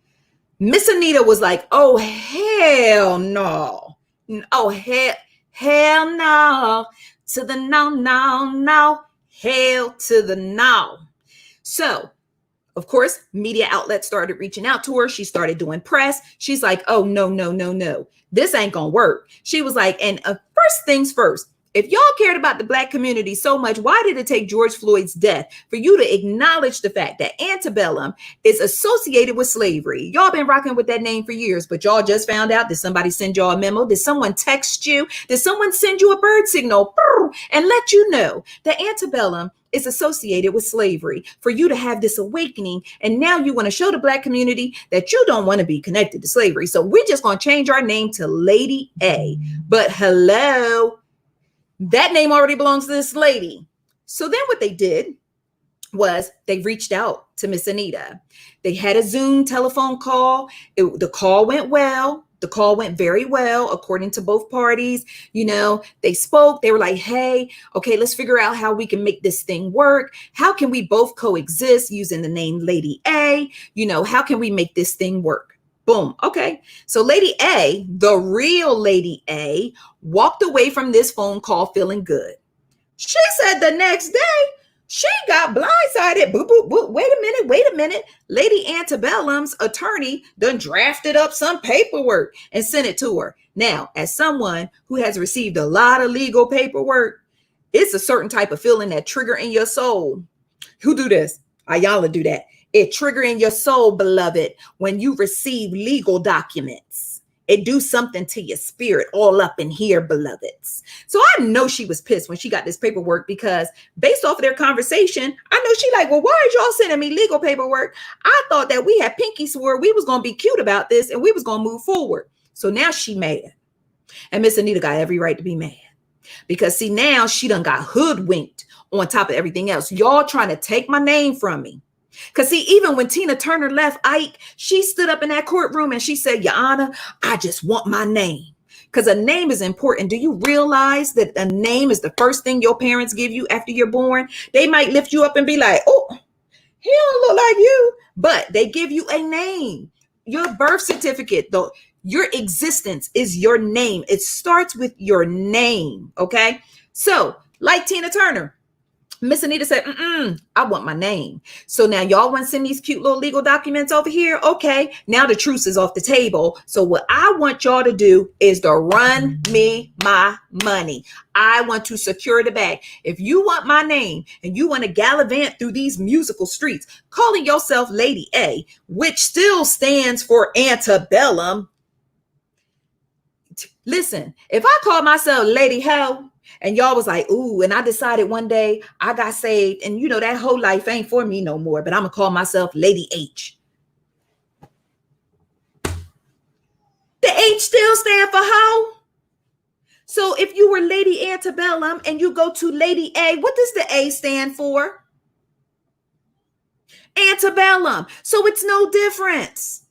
Miss Anita was like, oh, hell no. Oh, hell no. To the no. Hell to the no. So, of course, media outlets started reaching out to her. She started doing press. She's like, oh, no. This ain't gonna work. She was like, and first things first, if y'all cared about the Black community so much, why did it take George Floyd's death for you to acknowledge the fact that antebellum is associated with slavery? Y'all been rocking with that name for years, but y'all just found out. Did somebody send y'all a memo? Did someone text you? Did someone send you a bird signal and let you know that antebellum is associated with slavery for you to have this awakening? And now you want to show the Black community that you don't want to be connected to slavery. So we're just going to change our name to Lady A. But hello, that name already belongs to this lady. So then what they did was they reached out to Miss Anita. They had a Zoom telephone call. The call went well. The call went very well, according to both parties. You know, they spoke. They were like, hey, okay, let's figure out how we can make this thing work. How can we both coexist using the name Lady A? You know, how can we make this thing work? Boom. Okay. So Lady A, the real Lady A, walked away from this phone call feeling good. She said the next day, she got blindsided. Boop, boop, boop. Wait a minute. Lady Antebellum's attorney done drafted up some paperwork and sent it to her. Now, as someone who has received a lot of legal paperwork, it's a certain type of feeling that trigger in your soul. Who do this? Ayala do that. It trigger in your soul, beloved, when you receive legal documents. It do something to your spirit all up in here, beloveds. So I know she was pissed when she got this paperwork, because based off of their conversation, I know she like, well, why are y'all sending me legal paperwork? I thought that we had pinky swore we was going to be cute about this and we was going to move forward. So now she mad. And Miss Anita got every right to be mad, because see, now she done got hoodwinked on top of everything else. Y'all trying to take my name from me. Because see, even when Tina Turner left Ike, she stood up in that courtroom and she said, Your Honor, I just want my name. Because a name is important. Do you realize that a name is the first thing your parents give you after you're born? They might lift you up and be like, oh, he don't look like you. But they give you a name. Your birth certificate, though, your existence is your name. It starts with your name. Okay. So like Tina Turner, Miss Anita said, I want my name. So now y'all want to send these cute little legal documents over here? Okay, now the truce is off the table. So what I want y'all to do is to run me my money. I want to secure the bag. If you want my name and you want to gallivant through these musical streets, calling yourself Lady A, which still stands for antebellum. Listen, if I call myself Lady Ho, and y'all was like, ooh, and I decided one day I got saved, and you know, that whole life ain't for me no more, but I'm gonna call myself Lady H. The H still stand for hoe. So if you were Lady Antebellum and you go to Lady A, what does the A stand for? Antebellum. So it's no difference.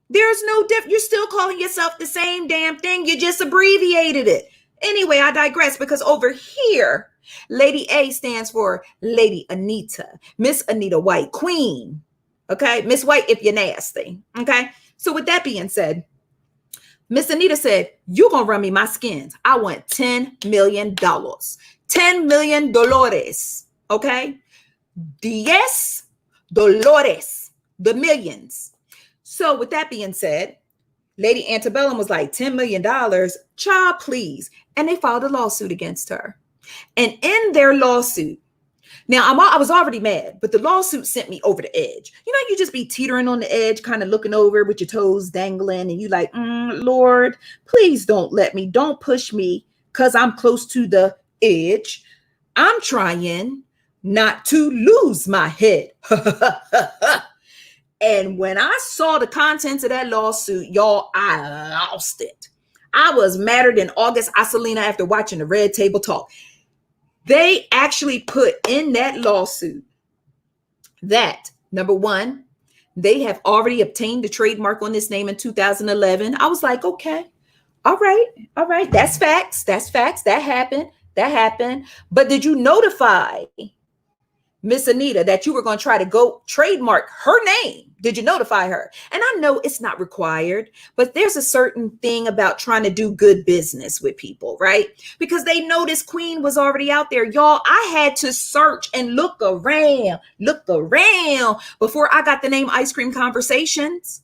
There's no difference. You're still calling yourself the same damn thing. You just abbreviated it. Anyway, I digress, because over here, Lady A stands for Lady Anita, Miss Anita White, Queen. Okay, Miss White, if you're nasty. Okay, so with that being said, Miss Anita said, you're going to run me my skins. I want $10 million. $10 million. Okay, $10 Dolores, the millions. So with that being said, Lady Antebellum was like, $10 million, child, please. And they filed a lawsuit against her. And in their lawsuit, Now, I was already mad, but the lawsuit sent me over the edge. You know, you just be teetering on the edge, kind of looking over with your toes dangling, and you like, Lord, please don't push me, because I'm close to the edge. I'm trying not to lose my head. And when I saw the contents of that lawsuit, y'all, I lost it. I was madder than August Alsina after watching the Red Table Talk. They actually put in that lawsuit that, number one, they have already obtained the trademark on this name in 2011. I was like, okay, all right. That's facts. That happened. But did you notify Miss Anita that you were going to try to go trademark her name? Did you notify her? And I know it's not required, but there's a certain thing about trying to do good business with people, right? Because they know this queen was already out there. Y'all, I had to search and look around before I got the name Ice Cream Conversations.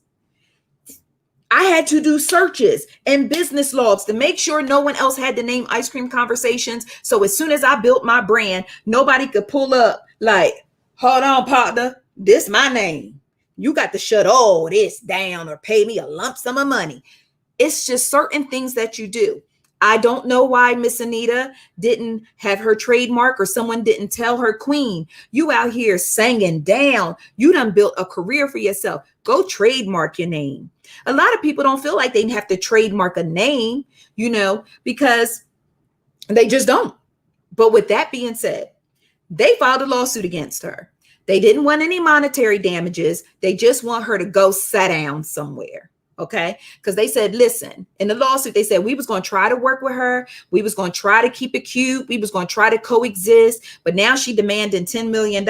I had to do searches and business logs to make sure no one else had the name Ice Cream Conversations. So as soon as I built my brand, nobody could pull up like, hold on, partner, this my name. You got to shut all this down or pay me a lump sum of money. It's just certain things that you do. I don't know why Miss Anita didn't have her trademark, or someone didn't tell her, queen, you out here singing down. You done built a career for yourself. Go trademark your name. A lot of people don't feel like they have to trademark a name, because they just don't. But with that being said, they filed a lawsuit against her. They didn't want any monetary damages. They just want her to go sit down somewhere. Okay. Because they said, listen, in the lawsuit, they said we was going to try to work with her. We was going to try to keep it cute. We was going to try to coexist. But now she demanding $10 million.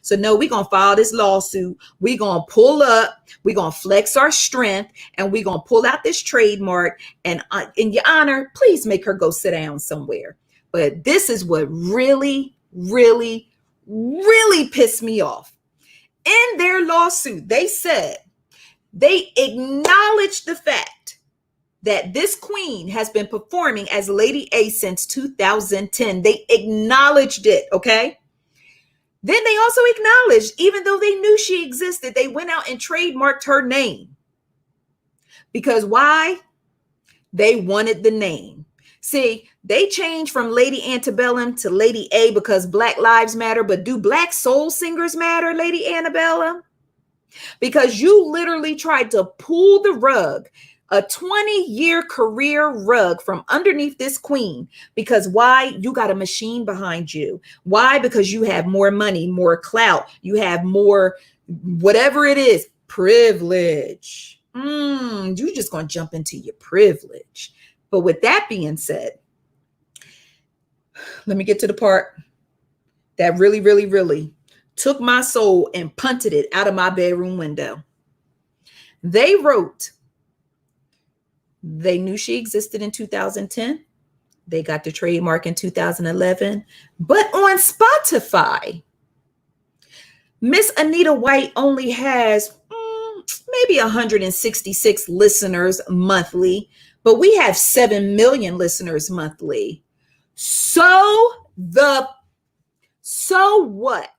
So no, we're going to file this lawsuit. We're going to pull up. We're going to flex our strength. And we're going to pull out this trademark. And in your honor, please make her go sit down somewhere. But this is what really, really, really pissed me off. In their lawsuit, they said, they acknowledged the fact that this queen has been performing as Lady A since 2010. They acknowledged it, okay? Then they also acknowledged, even though they knew she existed, they went out and trademarked her name. Because why? They wanted the name. See, they changed from Lady Antebellum to Lady A because Black Lives Matter, but do Black soul singers matter, Lady Antebellum? Because you literally tried to pull the rug, a 20-year career rug from underneath this queen. Because why? You got a machine behind you. Why? Because you have more money, more clout. You have more, whatever it is, privilege. You just going to jump into your privilege. But with that being said, let me get to the part that really, really, really took my soul and punted it out of my bedroom window. They wrote, they knew she existed in 2010. They got the trademark in 2011. But on Spotify, Miss Anita White only has maybe 166 listeners monthly, but we have 7 million listeners monthly. So what?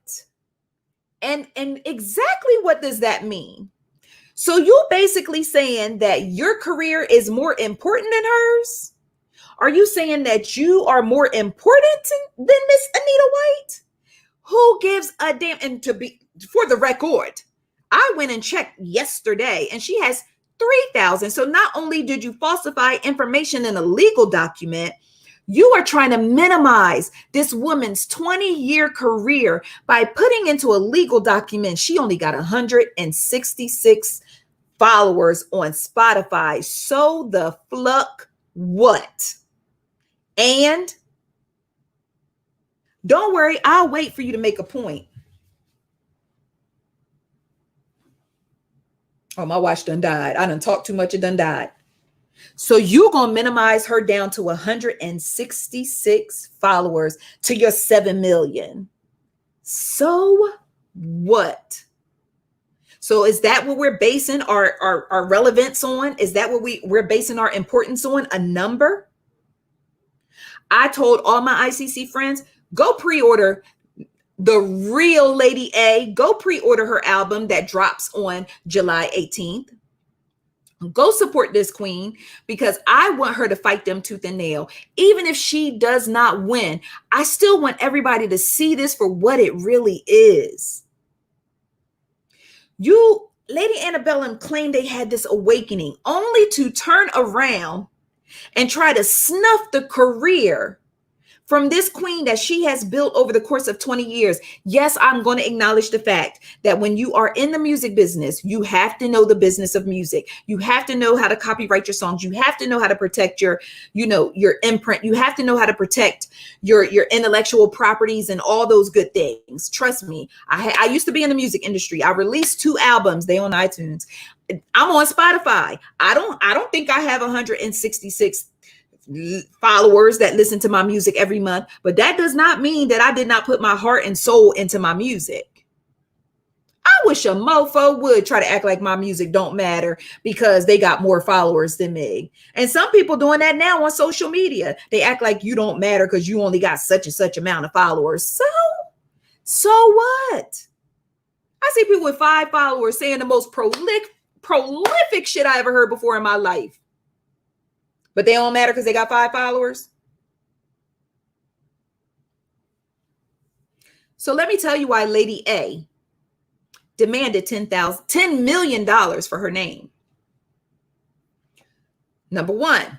And exactly what does that mean? So you're basically saying that your career is more important than hers? Are you saying that you are more important than Miss Anita White? Who gives a damn? And for the record, I went and checked yesterday and she has 3,000. So not only did you falsify information in a legal document, you are trying to minimize this woman's 20-year career by putting into a legal document she only got 166 followers on Spotify. So the fluck what? And don't worry, I'll wait for you to make a point. Oh, my watch done died. I done talked too much, it done died. So you're going to minimize her down to 166 followers to your 7 million. So what? So is that what we're basing our relevance on? Is that what we're basing our importance on? A number? I told all my ICC friends, go pre-order the real Lady A. Go pre-order her album that drops on July 18th. Go support this queen, because I want her to fight them tooth and nail. Even if she does not win, I still want everybody to see this for what it really is. Lady Antebellum claimed they had this awakening, only to turn around and try to snuff the career from this queen that she has built over the course of 20 years. Yes, I'm going to acknowledge the fact that when you are in the music business, you have to know the business of music. You have to know how to copyright your songs. You have to know how to protect your imprint. You have to know how to protect your intellectual properties and all those good things. Trust me, I used to be in the music industry. I released 2 albums. They on iTunes. I'm on Spotify. I don't think I have 166 followers that listen to my music every month, but that does not mean that I did not put my heart and soul into my music. I wish a mofo would try to act like my music don't matter because they got more followers than me. And some people doing that now on social media. They act like you don't matter because you only got such and such amount of followers. So what? I see people with 5 followers saying the most prolific shit I ever heard before in my life. But they don't matter because they got 5 followers. So let me tell you why Lady A demanded $10 million for her name. Number 1,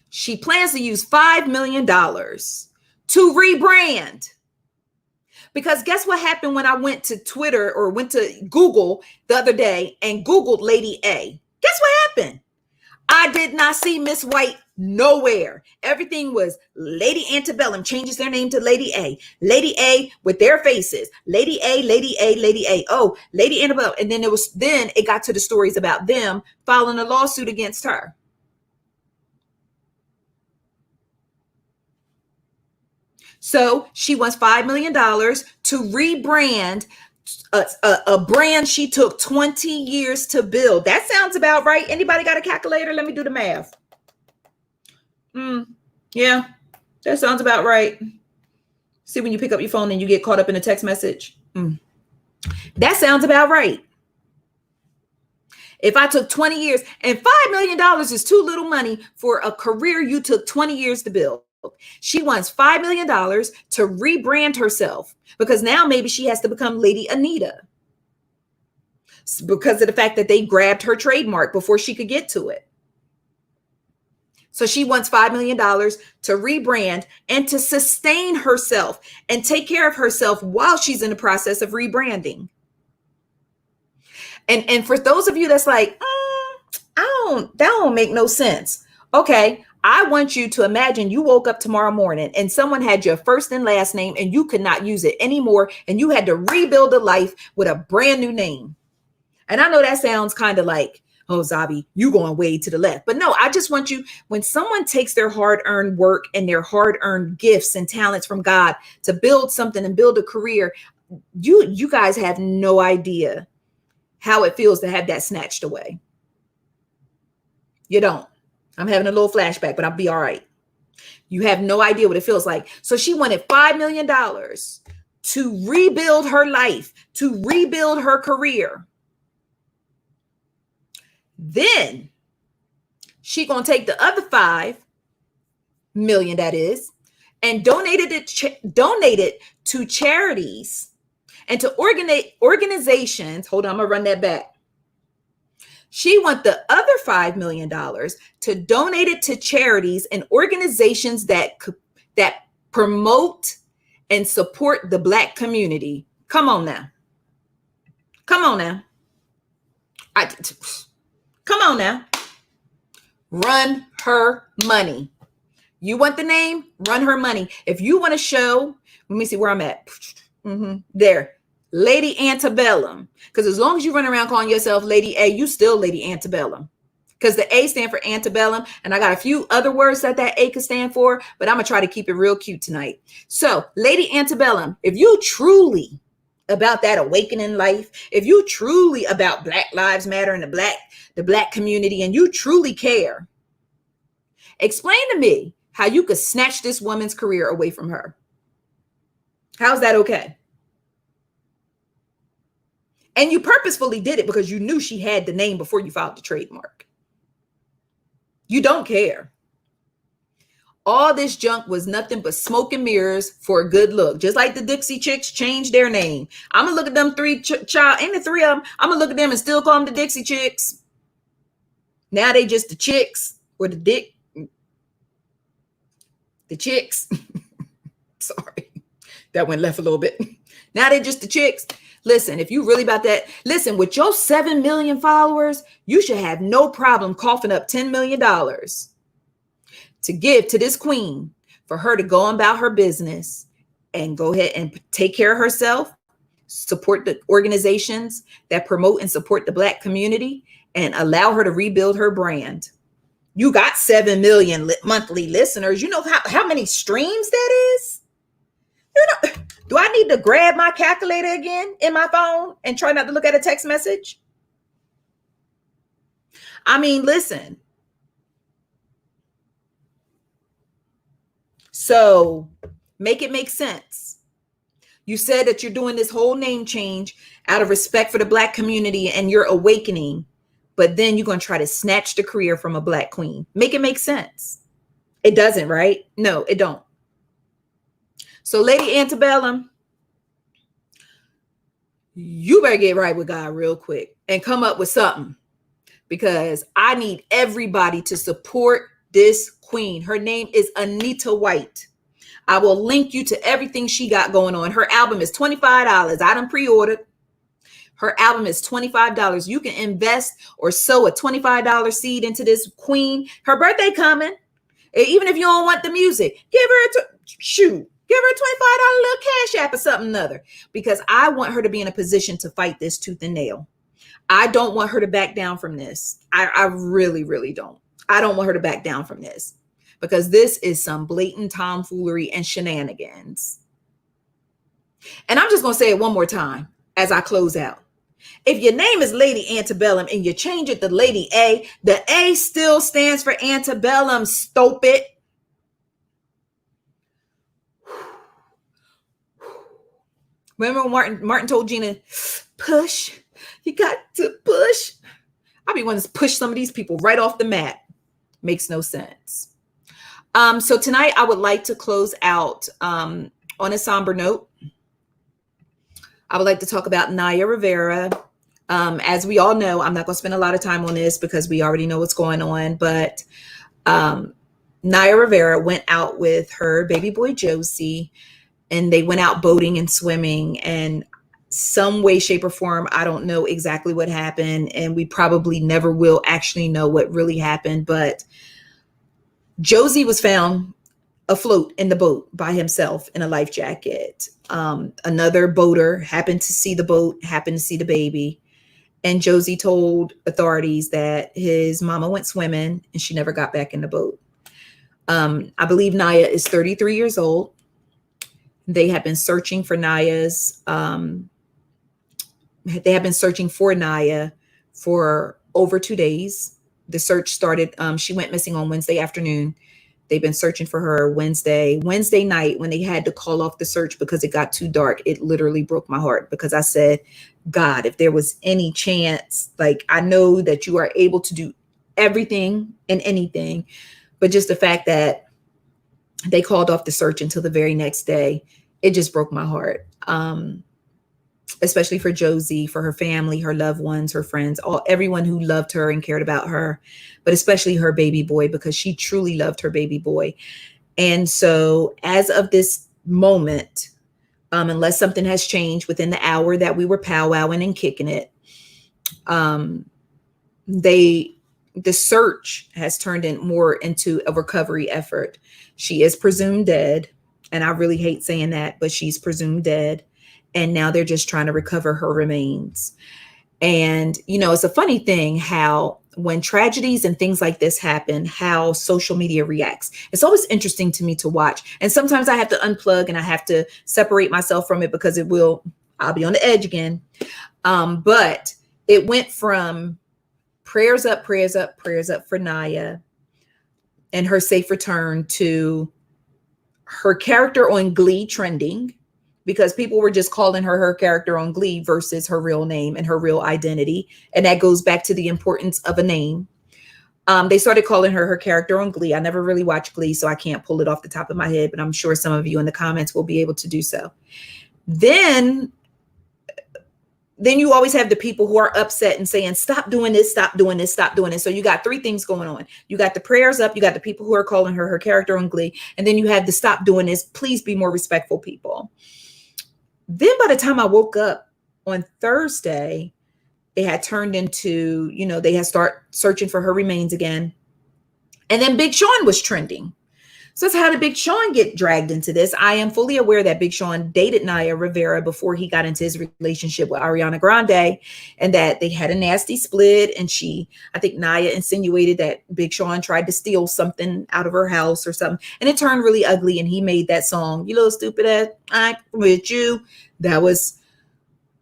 she plans to use $5 million to rebrand. Because guess what happened when I went to Twitter or went to Google the other day and Googled Lady A? Guess what happened? I did not see Miss White nowhere. Everything was Lady Antebellum changes their name to Lady A. Lady A with their faces. Lady A, Lady A, Lady A. Oh, Lady Antebellum. And then it got to the stories about them filing a lawsuit against her. So she wants $5 million to rebrand a brand she took 20 years to build. That sounds about right. Anybody got a calculator? Let me do the math. Yeah, that sounds about right. See, when you pick up your phone and you get caught up in a text message. That sounds about right. If I took 20 years, and $5 million is too little money for a career you took 20 years to build. She wants $5 million to rebrand herself because now maybe she has to become Lady Anita because of the fact that they grabbed her trademark before she could get to it. So she wants $5 million to rebrand and to sustain herself and take care of herself while she's in the process of rebranding. And for those of you that's like, that don't make no sense. Okay. I want you to imagine you woke up tomorrow morning and someone had your first and last name and you could not use it anymore. And you had to rebuild a life with a brand new name. And I know that sounds kind of like, oh, Zabi, you going way to the left. But no, I just want you, when someone takes their hard-earned work and their hard-earned gifts and talents from God to build something and build a career, you guys have no idea how it feels to have that snatched away. You don't. I'm having a little flashback, but I'll be all right. You have no idea what it feels like. So she wanted $5 million to rebuild her life, to rebuild her career. Then she gonna take the other $5 million, that is, and donate it to charities and to organizations. Hold on, I'm gonna run that back. She wants the other $5 million to donate it to charities and organizations that promote and support the Black community. Come on now. Come on now. Come on now. Run her money. You want the name? Run her money. If you want to show, let me see where I'm at. There. Lady Antebellum. Because as long as you run around calling yourself Lady A, you still Lady Antebellum. Because the A stand for antebellum. And I got a few other words that A could stand for, but I'm going to try to keep it real cute tonight. So Lady Antebellum, if you truly about that awakening life, if you truly about Black Lives Matter and the black community, and you truly care, explain to me how you could snatch this woman's career away from her. How's that okay? And you purposefully did it because you knew she had the name before you filed the trademark. You don't care. All this junk was nothing but smoke and mirrors for a good look. Just like the Dixie Chicks changed their name. I'm going to look at them three child, ain't the three of them? I'm going to look at them and still call them the Dixie Chicks. Now they just the chicks or the chicks. Sorry, that went left a little bit. Now they just the chicks. Listen, if you really about that, listen, with your 7 million followers, you should have no problem coughing up $10 million to give to this queen for her to go about her business and go ahead and take care of herself, support the organizations that promote and support the Black community, and allow her to rebuild her brand. You got 7 million monthly listeners. You know how many streams that is? You know, do I need to grab my calculator again in my phone and try not to look at a text message? I mean, listen. So make it make sense. You said that you're doing this whole name change out of respect for the Black community and you're awakening, but then you're going to try to snatch the career from a Black queen. Make it make sense. It doesn't, right? No, it don't. So Lady Antebellum, you better get right with God real quick and come up with something, because I need everybody to support this queen. Her name is Anita White. I will link you to everything she got going on. Her album is $25. I done pre-ordered. Her album is $25. You can invest or sow a $25 seed into this queen. Her birthday coming. Even if you don't want the music, give her give her a $25 little cash app or something other, because I want her to be in a position to fight this tooth and nail. I don't want her to back down from this. I really, really don't. I don't want her to back down from this, because this is some blatant tomfoolery and shenanigans. And I'm just going to say it one more time as I close out. If your name is Lady Antebellum and you change it to Lady A, the A still stands for Antebellum, stupid. Remember when Martin told Gina, push, you got to push. I be wanting to push some of these people right off the mat. Makes no sense. So tonight I would like to close out on a somber note. I would like to talk about Naya Rivera. As we all know, I'm not going to spend a lot of time on this because we already know what's going on, but Naya Rivera went out with her baby boy Josie, and they went out boating and swimming, and some way, shape, or form, I don't know exactly what happened, and we probably never will actually know what really happened, but Josie was found afloat in the boat by himself in a life jacket. Another boater happened to see the boat, happened to see the baby, and Josie told authorities that his mama went swimming and she never got back in the boat. I believe Naya is 33 years old. They have been searching for Naya for over 2 days. The search started, she went missing on Wednesday afternoon. They've been searching for her Wednesday night when they had to call off the search because it got too dark. It literally broke my heart, because I said, God, if there was any chance, like, I know that you are able to do everything and anything, but just the fact that they called off the search until the very next day, it just broke my heart. Especially for Josie, for her family, her loved ones, her friends, everyone who loved her and cared about her, but especially her baby boy, because she truly loved her baby boy. And so as of this moment, unless something has changed within the hour that we were powwowing and kicking it, the search has turned in more into a recovery effort. She is presumed dead, and I really hate saying that, but she's presumed dead. And now they're just trying to recover her remains. And, you know, it's a funny thing how when tragedies and things like this happen, how social media reacts. It's always interesting to me to watch. And sometimes I have to unplug and I have to separate myself from it, because I'll be on the edge again. But it went from prayers up for Naya and her safe return to her character on Glee trending, because people were just calling her character on Glee versus her real name and her real identity. And that goes back to the importance of a name. They started calling her character on Glee. I never really watched Glee, so I can't pull it off the top of my head, but I'm sure some of you in the comments will be able to do so. Then you always have the people who are upset and saying, stop doing this, stop doing this, stop doing this. So you got three things going on. You got the prayers up, you got the people who are calling her character on Glee, and then you have the stop doing this, please be more respectful people. Then by the time I woke up on Thursday, it had turned into, they had started searching for her remains again. And then Big Sean was trending. So that's how did Big Sean get dragged into this? I am fully aware that Big Sean dated Naya Rivera before he got into his relationship with Ariana Grande, and that they had a nasty split. And I think Naya insinuated that Big Sean tried to steal something out of her house or something. And it turned really ugly. And he made that song, "You Little Stupid Ass, I'm with you." That was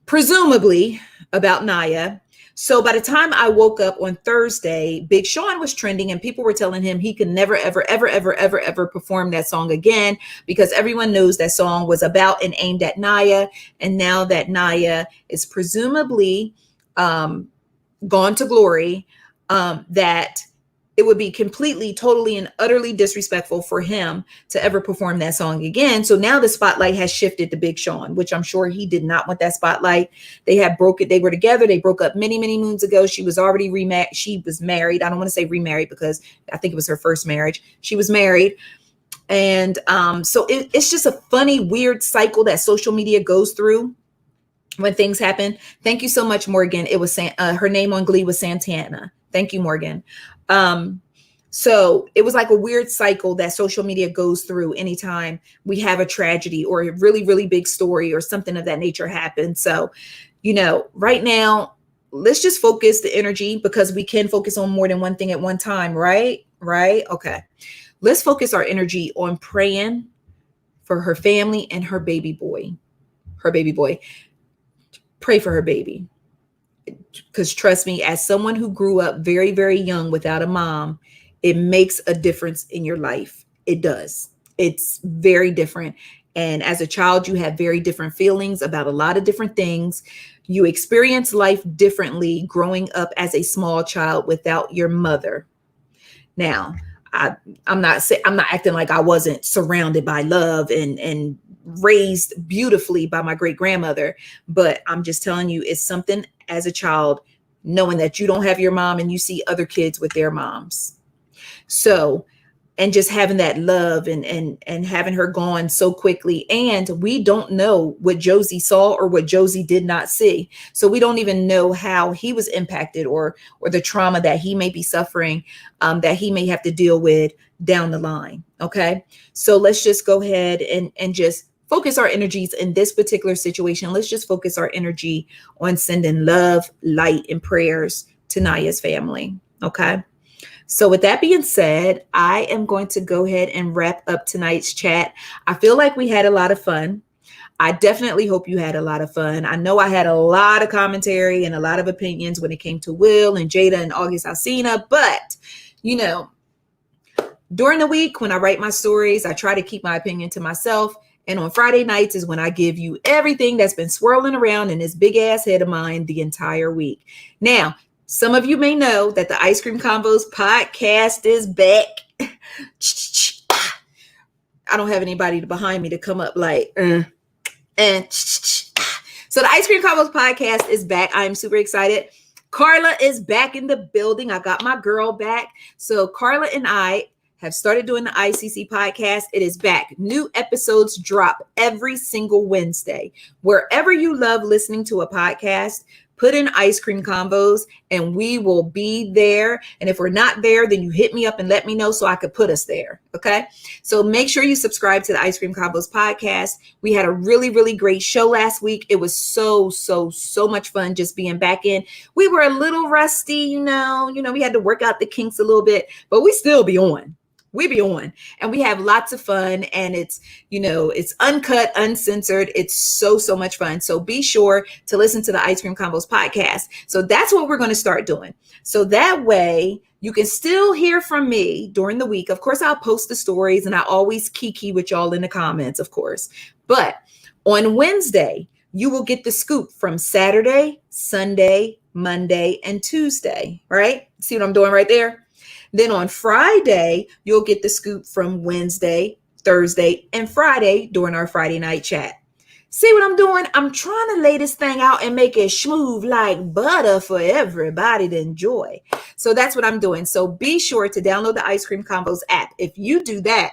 presumably about Naya. So by the time I woke up on Thursday, Big Sean was trending and people were telling him he could never, ever, ever, ever, ever, ever perform that song again, because everyone knows that song was about and aimed at Naya. And now that Naya is presumably gone to glory, that it would be completely, totally, and utterly disrespectful for him to ever perform that song again. So now the spotlight has shifted to Big Sean, which I'm sure he did not want that spotlight. They were together. They broke up many, many moons ago. She was already remarried. She was married. I don't want to say remarried because I think it was her first marriage. She was married. And so it's just a funny, weird cycle that social media goes through when things happen. Thank you so much, Morgan. It was her name on Glee was Santana. Thank you, Morgan. So it was like a weird cycle that social media goes through anytime we have a tragedy or a really, really big story or something of that nature happen. So, right now, let's just focus the energy, because we can focus on more than one thing at one time, right? Right. Okay. Let's focus our energy on praying for her family and her baby boy. Pray for her baby. Because trust me, as someone who grew up very, very young without a mom, it makes a difference in your life. It does. It's very different. And as a child, you have very different feelings about a lot of different things. You experience life differently growing up as a small child without your mother. Now, I'm not acting like I wasn't surrounded by love and raised beautifully by my great grandmother, but I'm just telling you, it's something as a child, knowing that you don't have your mom and you see other kids with their moms. So, and just having that love and having her gone so quickly. And we don't know what Josie saw or what Josie did not see. So we don't even know how he was impacted or the trauma that he may be suffering, that he may have to deal with down the line. Okay. So let's just go ahead and just focus our energies in this particular situation. Let's just focus our energy on sending love, light, and prayers to Naya's family. Okay. So with that being said, I am going to go ahead and wrap up tonight's chat. I feel like we had a lot of fun. I definitely hope you had a lot of fun. I know I had a lot of commentary and a lot of opinions when it came to Will and Jada and August Alsina, but during the week when I write my stories, I try to keep my opinion to myself. And on Friday nights is when I give you everything that's been swirling around in this big ass head of mine the entire week. Now, some of you may know that the Ice Cream Convos podcast is back. I don't have anybody behind me to come up like, so the Ice Cream Convos podcast is back. I'm super excited. Carla is back in the building. I got my girl back. So Carla and I have started doing the ICC podcast. It is back. New episodes drop every single Wednesday. Wherever you love listening to a podcast, put in Ice Cream Convos and we will be there. And if we're not there, then you hit me up and let me know so I could put us there. Okay. So make sure you subscribe to the Ice Cream Convos podcast. We had a really, really great show last week. It was so much fun just being back in. We were a little rusty, we had to work out the kinks a little bit, but we still be on. We be on and we have lots of fun, and it's uncut, uncensored. It's so much fun. So be sure to listen to the Ice Cream Convos podcast. So that's what we're going to start doing. So that way you can still hear from me during the week. Of course, I'll post the stories and I always kiki with y'all in the comments, of course, but On Wednesday, you will get the scoop from Saturday, Sunday, Monday, and Tuesday, right? See what I'm doing right there? Then on Friday, you'll get the scoop from Wednesday, Thursday, and Friday during our Friday night chat. See what I'm doing? I'm trying to lay this thing out and make it smooth like butter for everybody to enjoy. So that's what I'm doing. So be sure to download the Ice Cream Convos app. If you do that,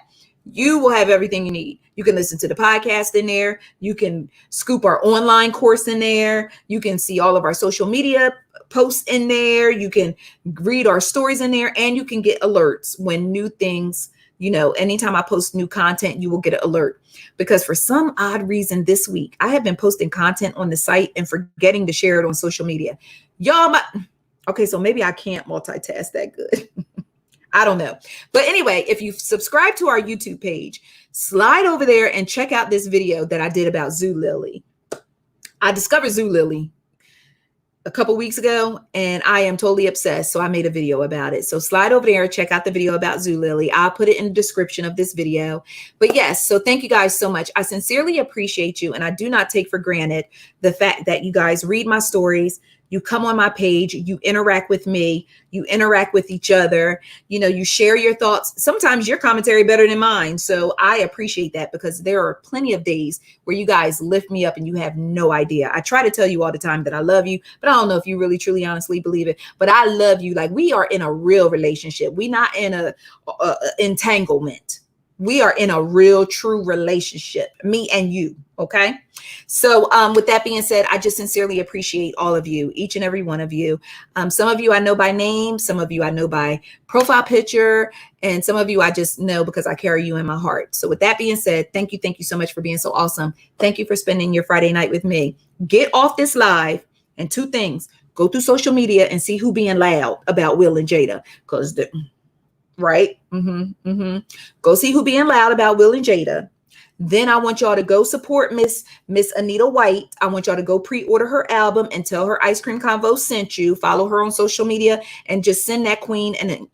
you will have everything you need. You can listen to the podcast in there. You can scoop our online course in there. You can see all of our social media posts in there. You can read our stories in there, and you can get alerts when new things, anytime I post new content, you will get an alert. Because for some odd reason this week, I have been posting content on the site and forgetting to share it on social media. Okay, so maybe I can't multitask that good. I don't know. But anyway, if you subscribe to our YouTube page, slide over there and check out this video that I did about Zoo Lily. I discovered Zoo Lily a couple weeks ago, and I am totally obsessed. So I made a video about it. So slide over there, check out the video about Zoo Lily. I'll put it in the description of this video. But yes, so thank you guys so much. I sincerely appreciate you. And I do not take for granted the fact that you guys read my stories. You come on my page, you interact with me, you interact with each other, you share your thoughts. Sometimes your commentary better than mine. So I appreciate that, because there are plenty of days where you guys lift me up and you have no idea. I try to tell you all the time that I love you, but I don't know if you really, truly, honestly believe it. But I love you. Like, we are in a real relationship. We're not in a entanglement. We are in a real, true relationship, me and you. Okay. So with that being said, I just sincerely appreciate all of you, each and every one of you. Some of you I know by name, some of you I know by profile picture, and some of you I just know because I carry you in my heart. So with that being said, thank you. Thank you so much for being so awesome. Thank you for spending your Friday night with me. Get off this live, and two things: go through social media and see who being loud about Will and Jada, because right. Go see who being loud about Will and Jada. Then I want y'all to go support Miss Anita White. I want y'all to go pre-order her album and tell her Ice Cream Convo sent you. Follow her on social media and just send that queen an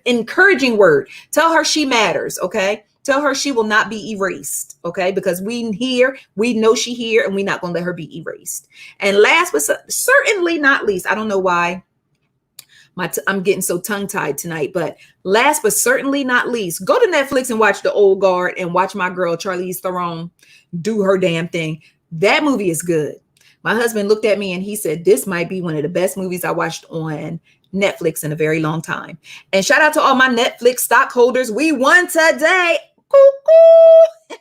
encouraging word. Tell her she matters, okay? Tell her she will not be erased, okay? Because we know she here, and we're not going to let her be erased. And last but certainly not least, I don't know why I'm getting so tongue-tied tonight, but last but certainly not least, go to Netflix and watch The Old Guard and watch my girl Charlize Theron do her damn thing. That movie is good. My husband looked at me and he said, this might be one of the best movies I watched on Netflix in a very long time. And shout out to all my Netflix stockholders. We won today. Cuckoo.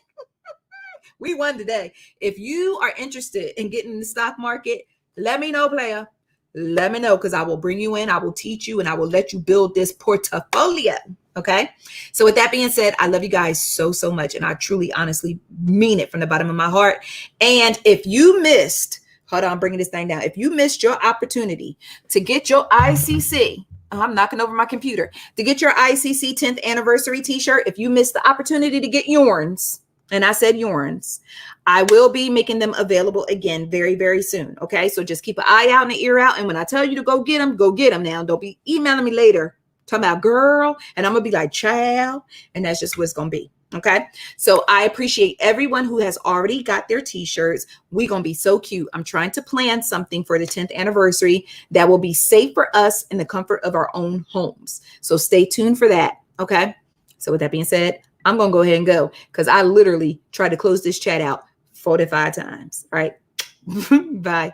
We won today. If you are interested in getting in the stock market, let me know, player. Let me know, because I will bring you in. I will teach you, and I will let you build this portfolio. Okay. So with that being said, I love you guys so, so much. And I truly, honestly mean it from the bottom of my heart. And if you missed, hold on, I'm bringing this thing down. If you missed your opportunity to get your ICC, I'm knocking over my computer, to get your ICC 10th anniversary t-shirt, if you missed the opportunity to get yours, and I said yours, I will be making them available again very, very soon. Okay. So just keep an eye out and an ear out. And when I tell you to go get them now. Don't be emailing me later talking about girl. And I'm going to be like, child. And that's just what it's going to be. Okay. So I appreciate everyone who has already got their t-shirts. We're going to be so cute. I'm trying to plan something for the 10th anniversary that will be safe for us in the comfort of our own homes. So stay tuned for that. Okay. So with that being said, I'm going to go ahead and go, because I literally tried to close this chat out 45 times. All right. Bye.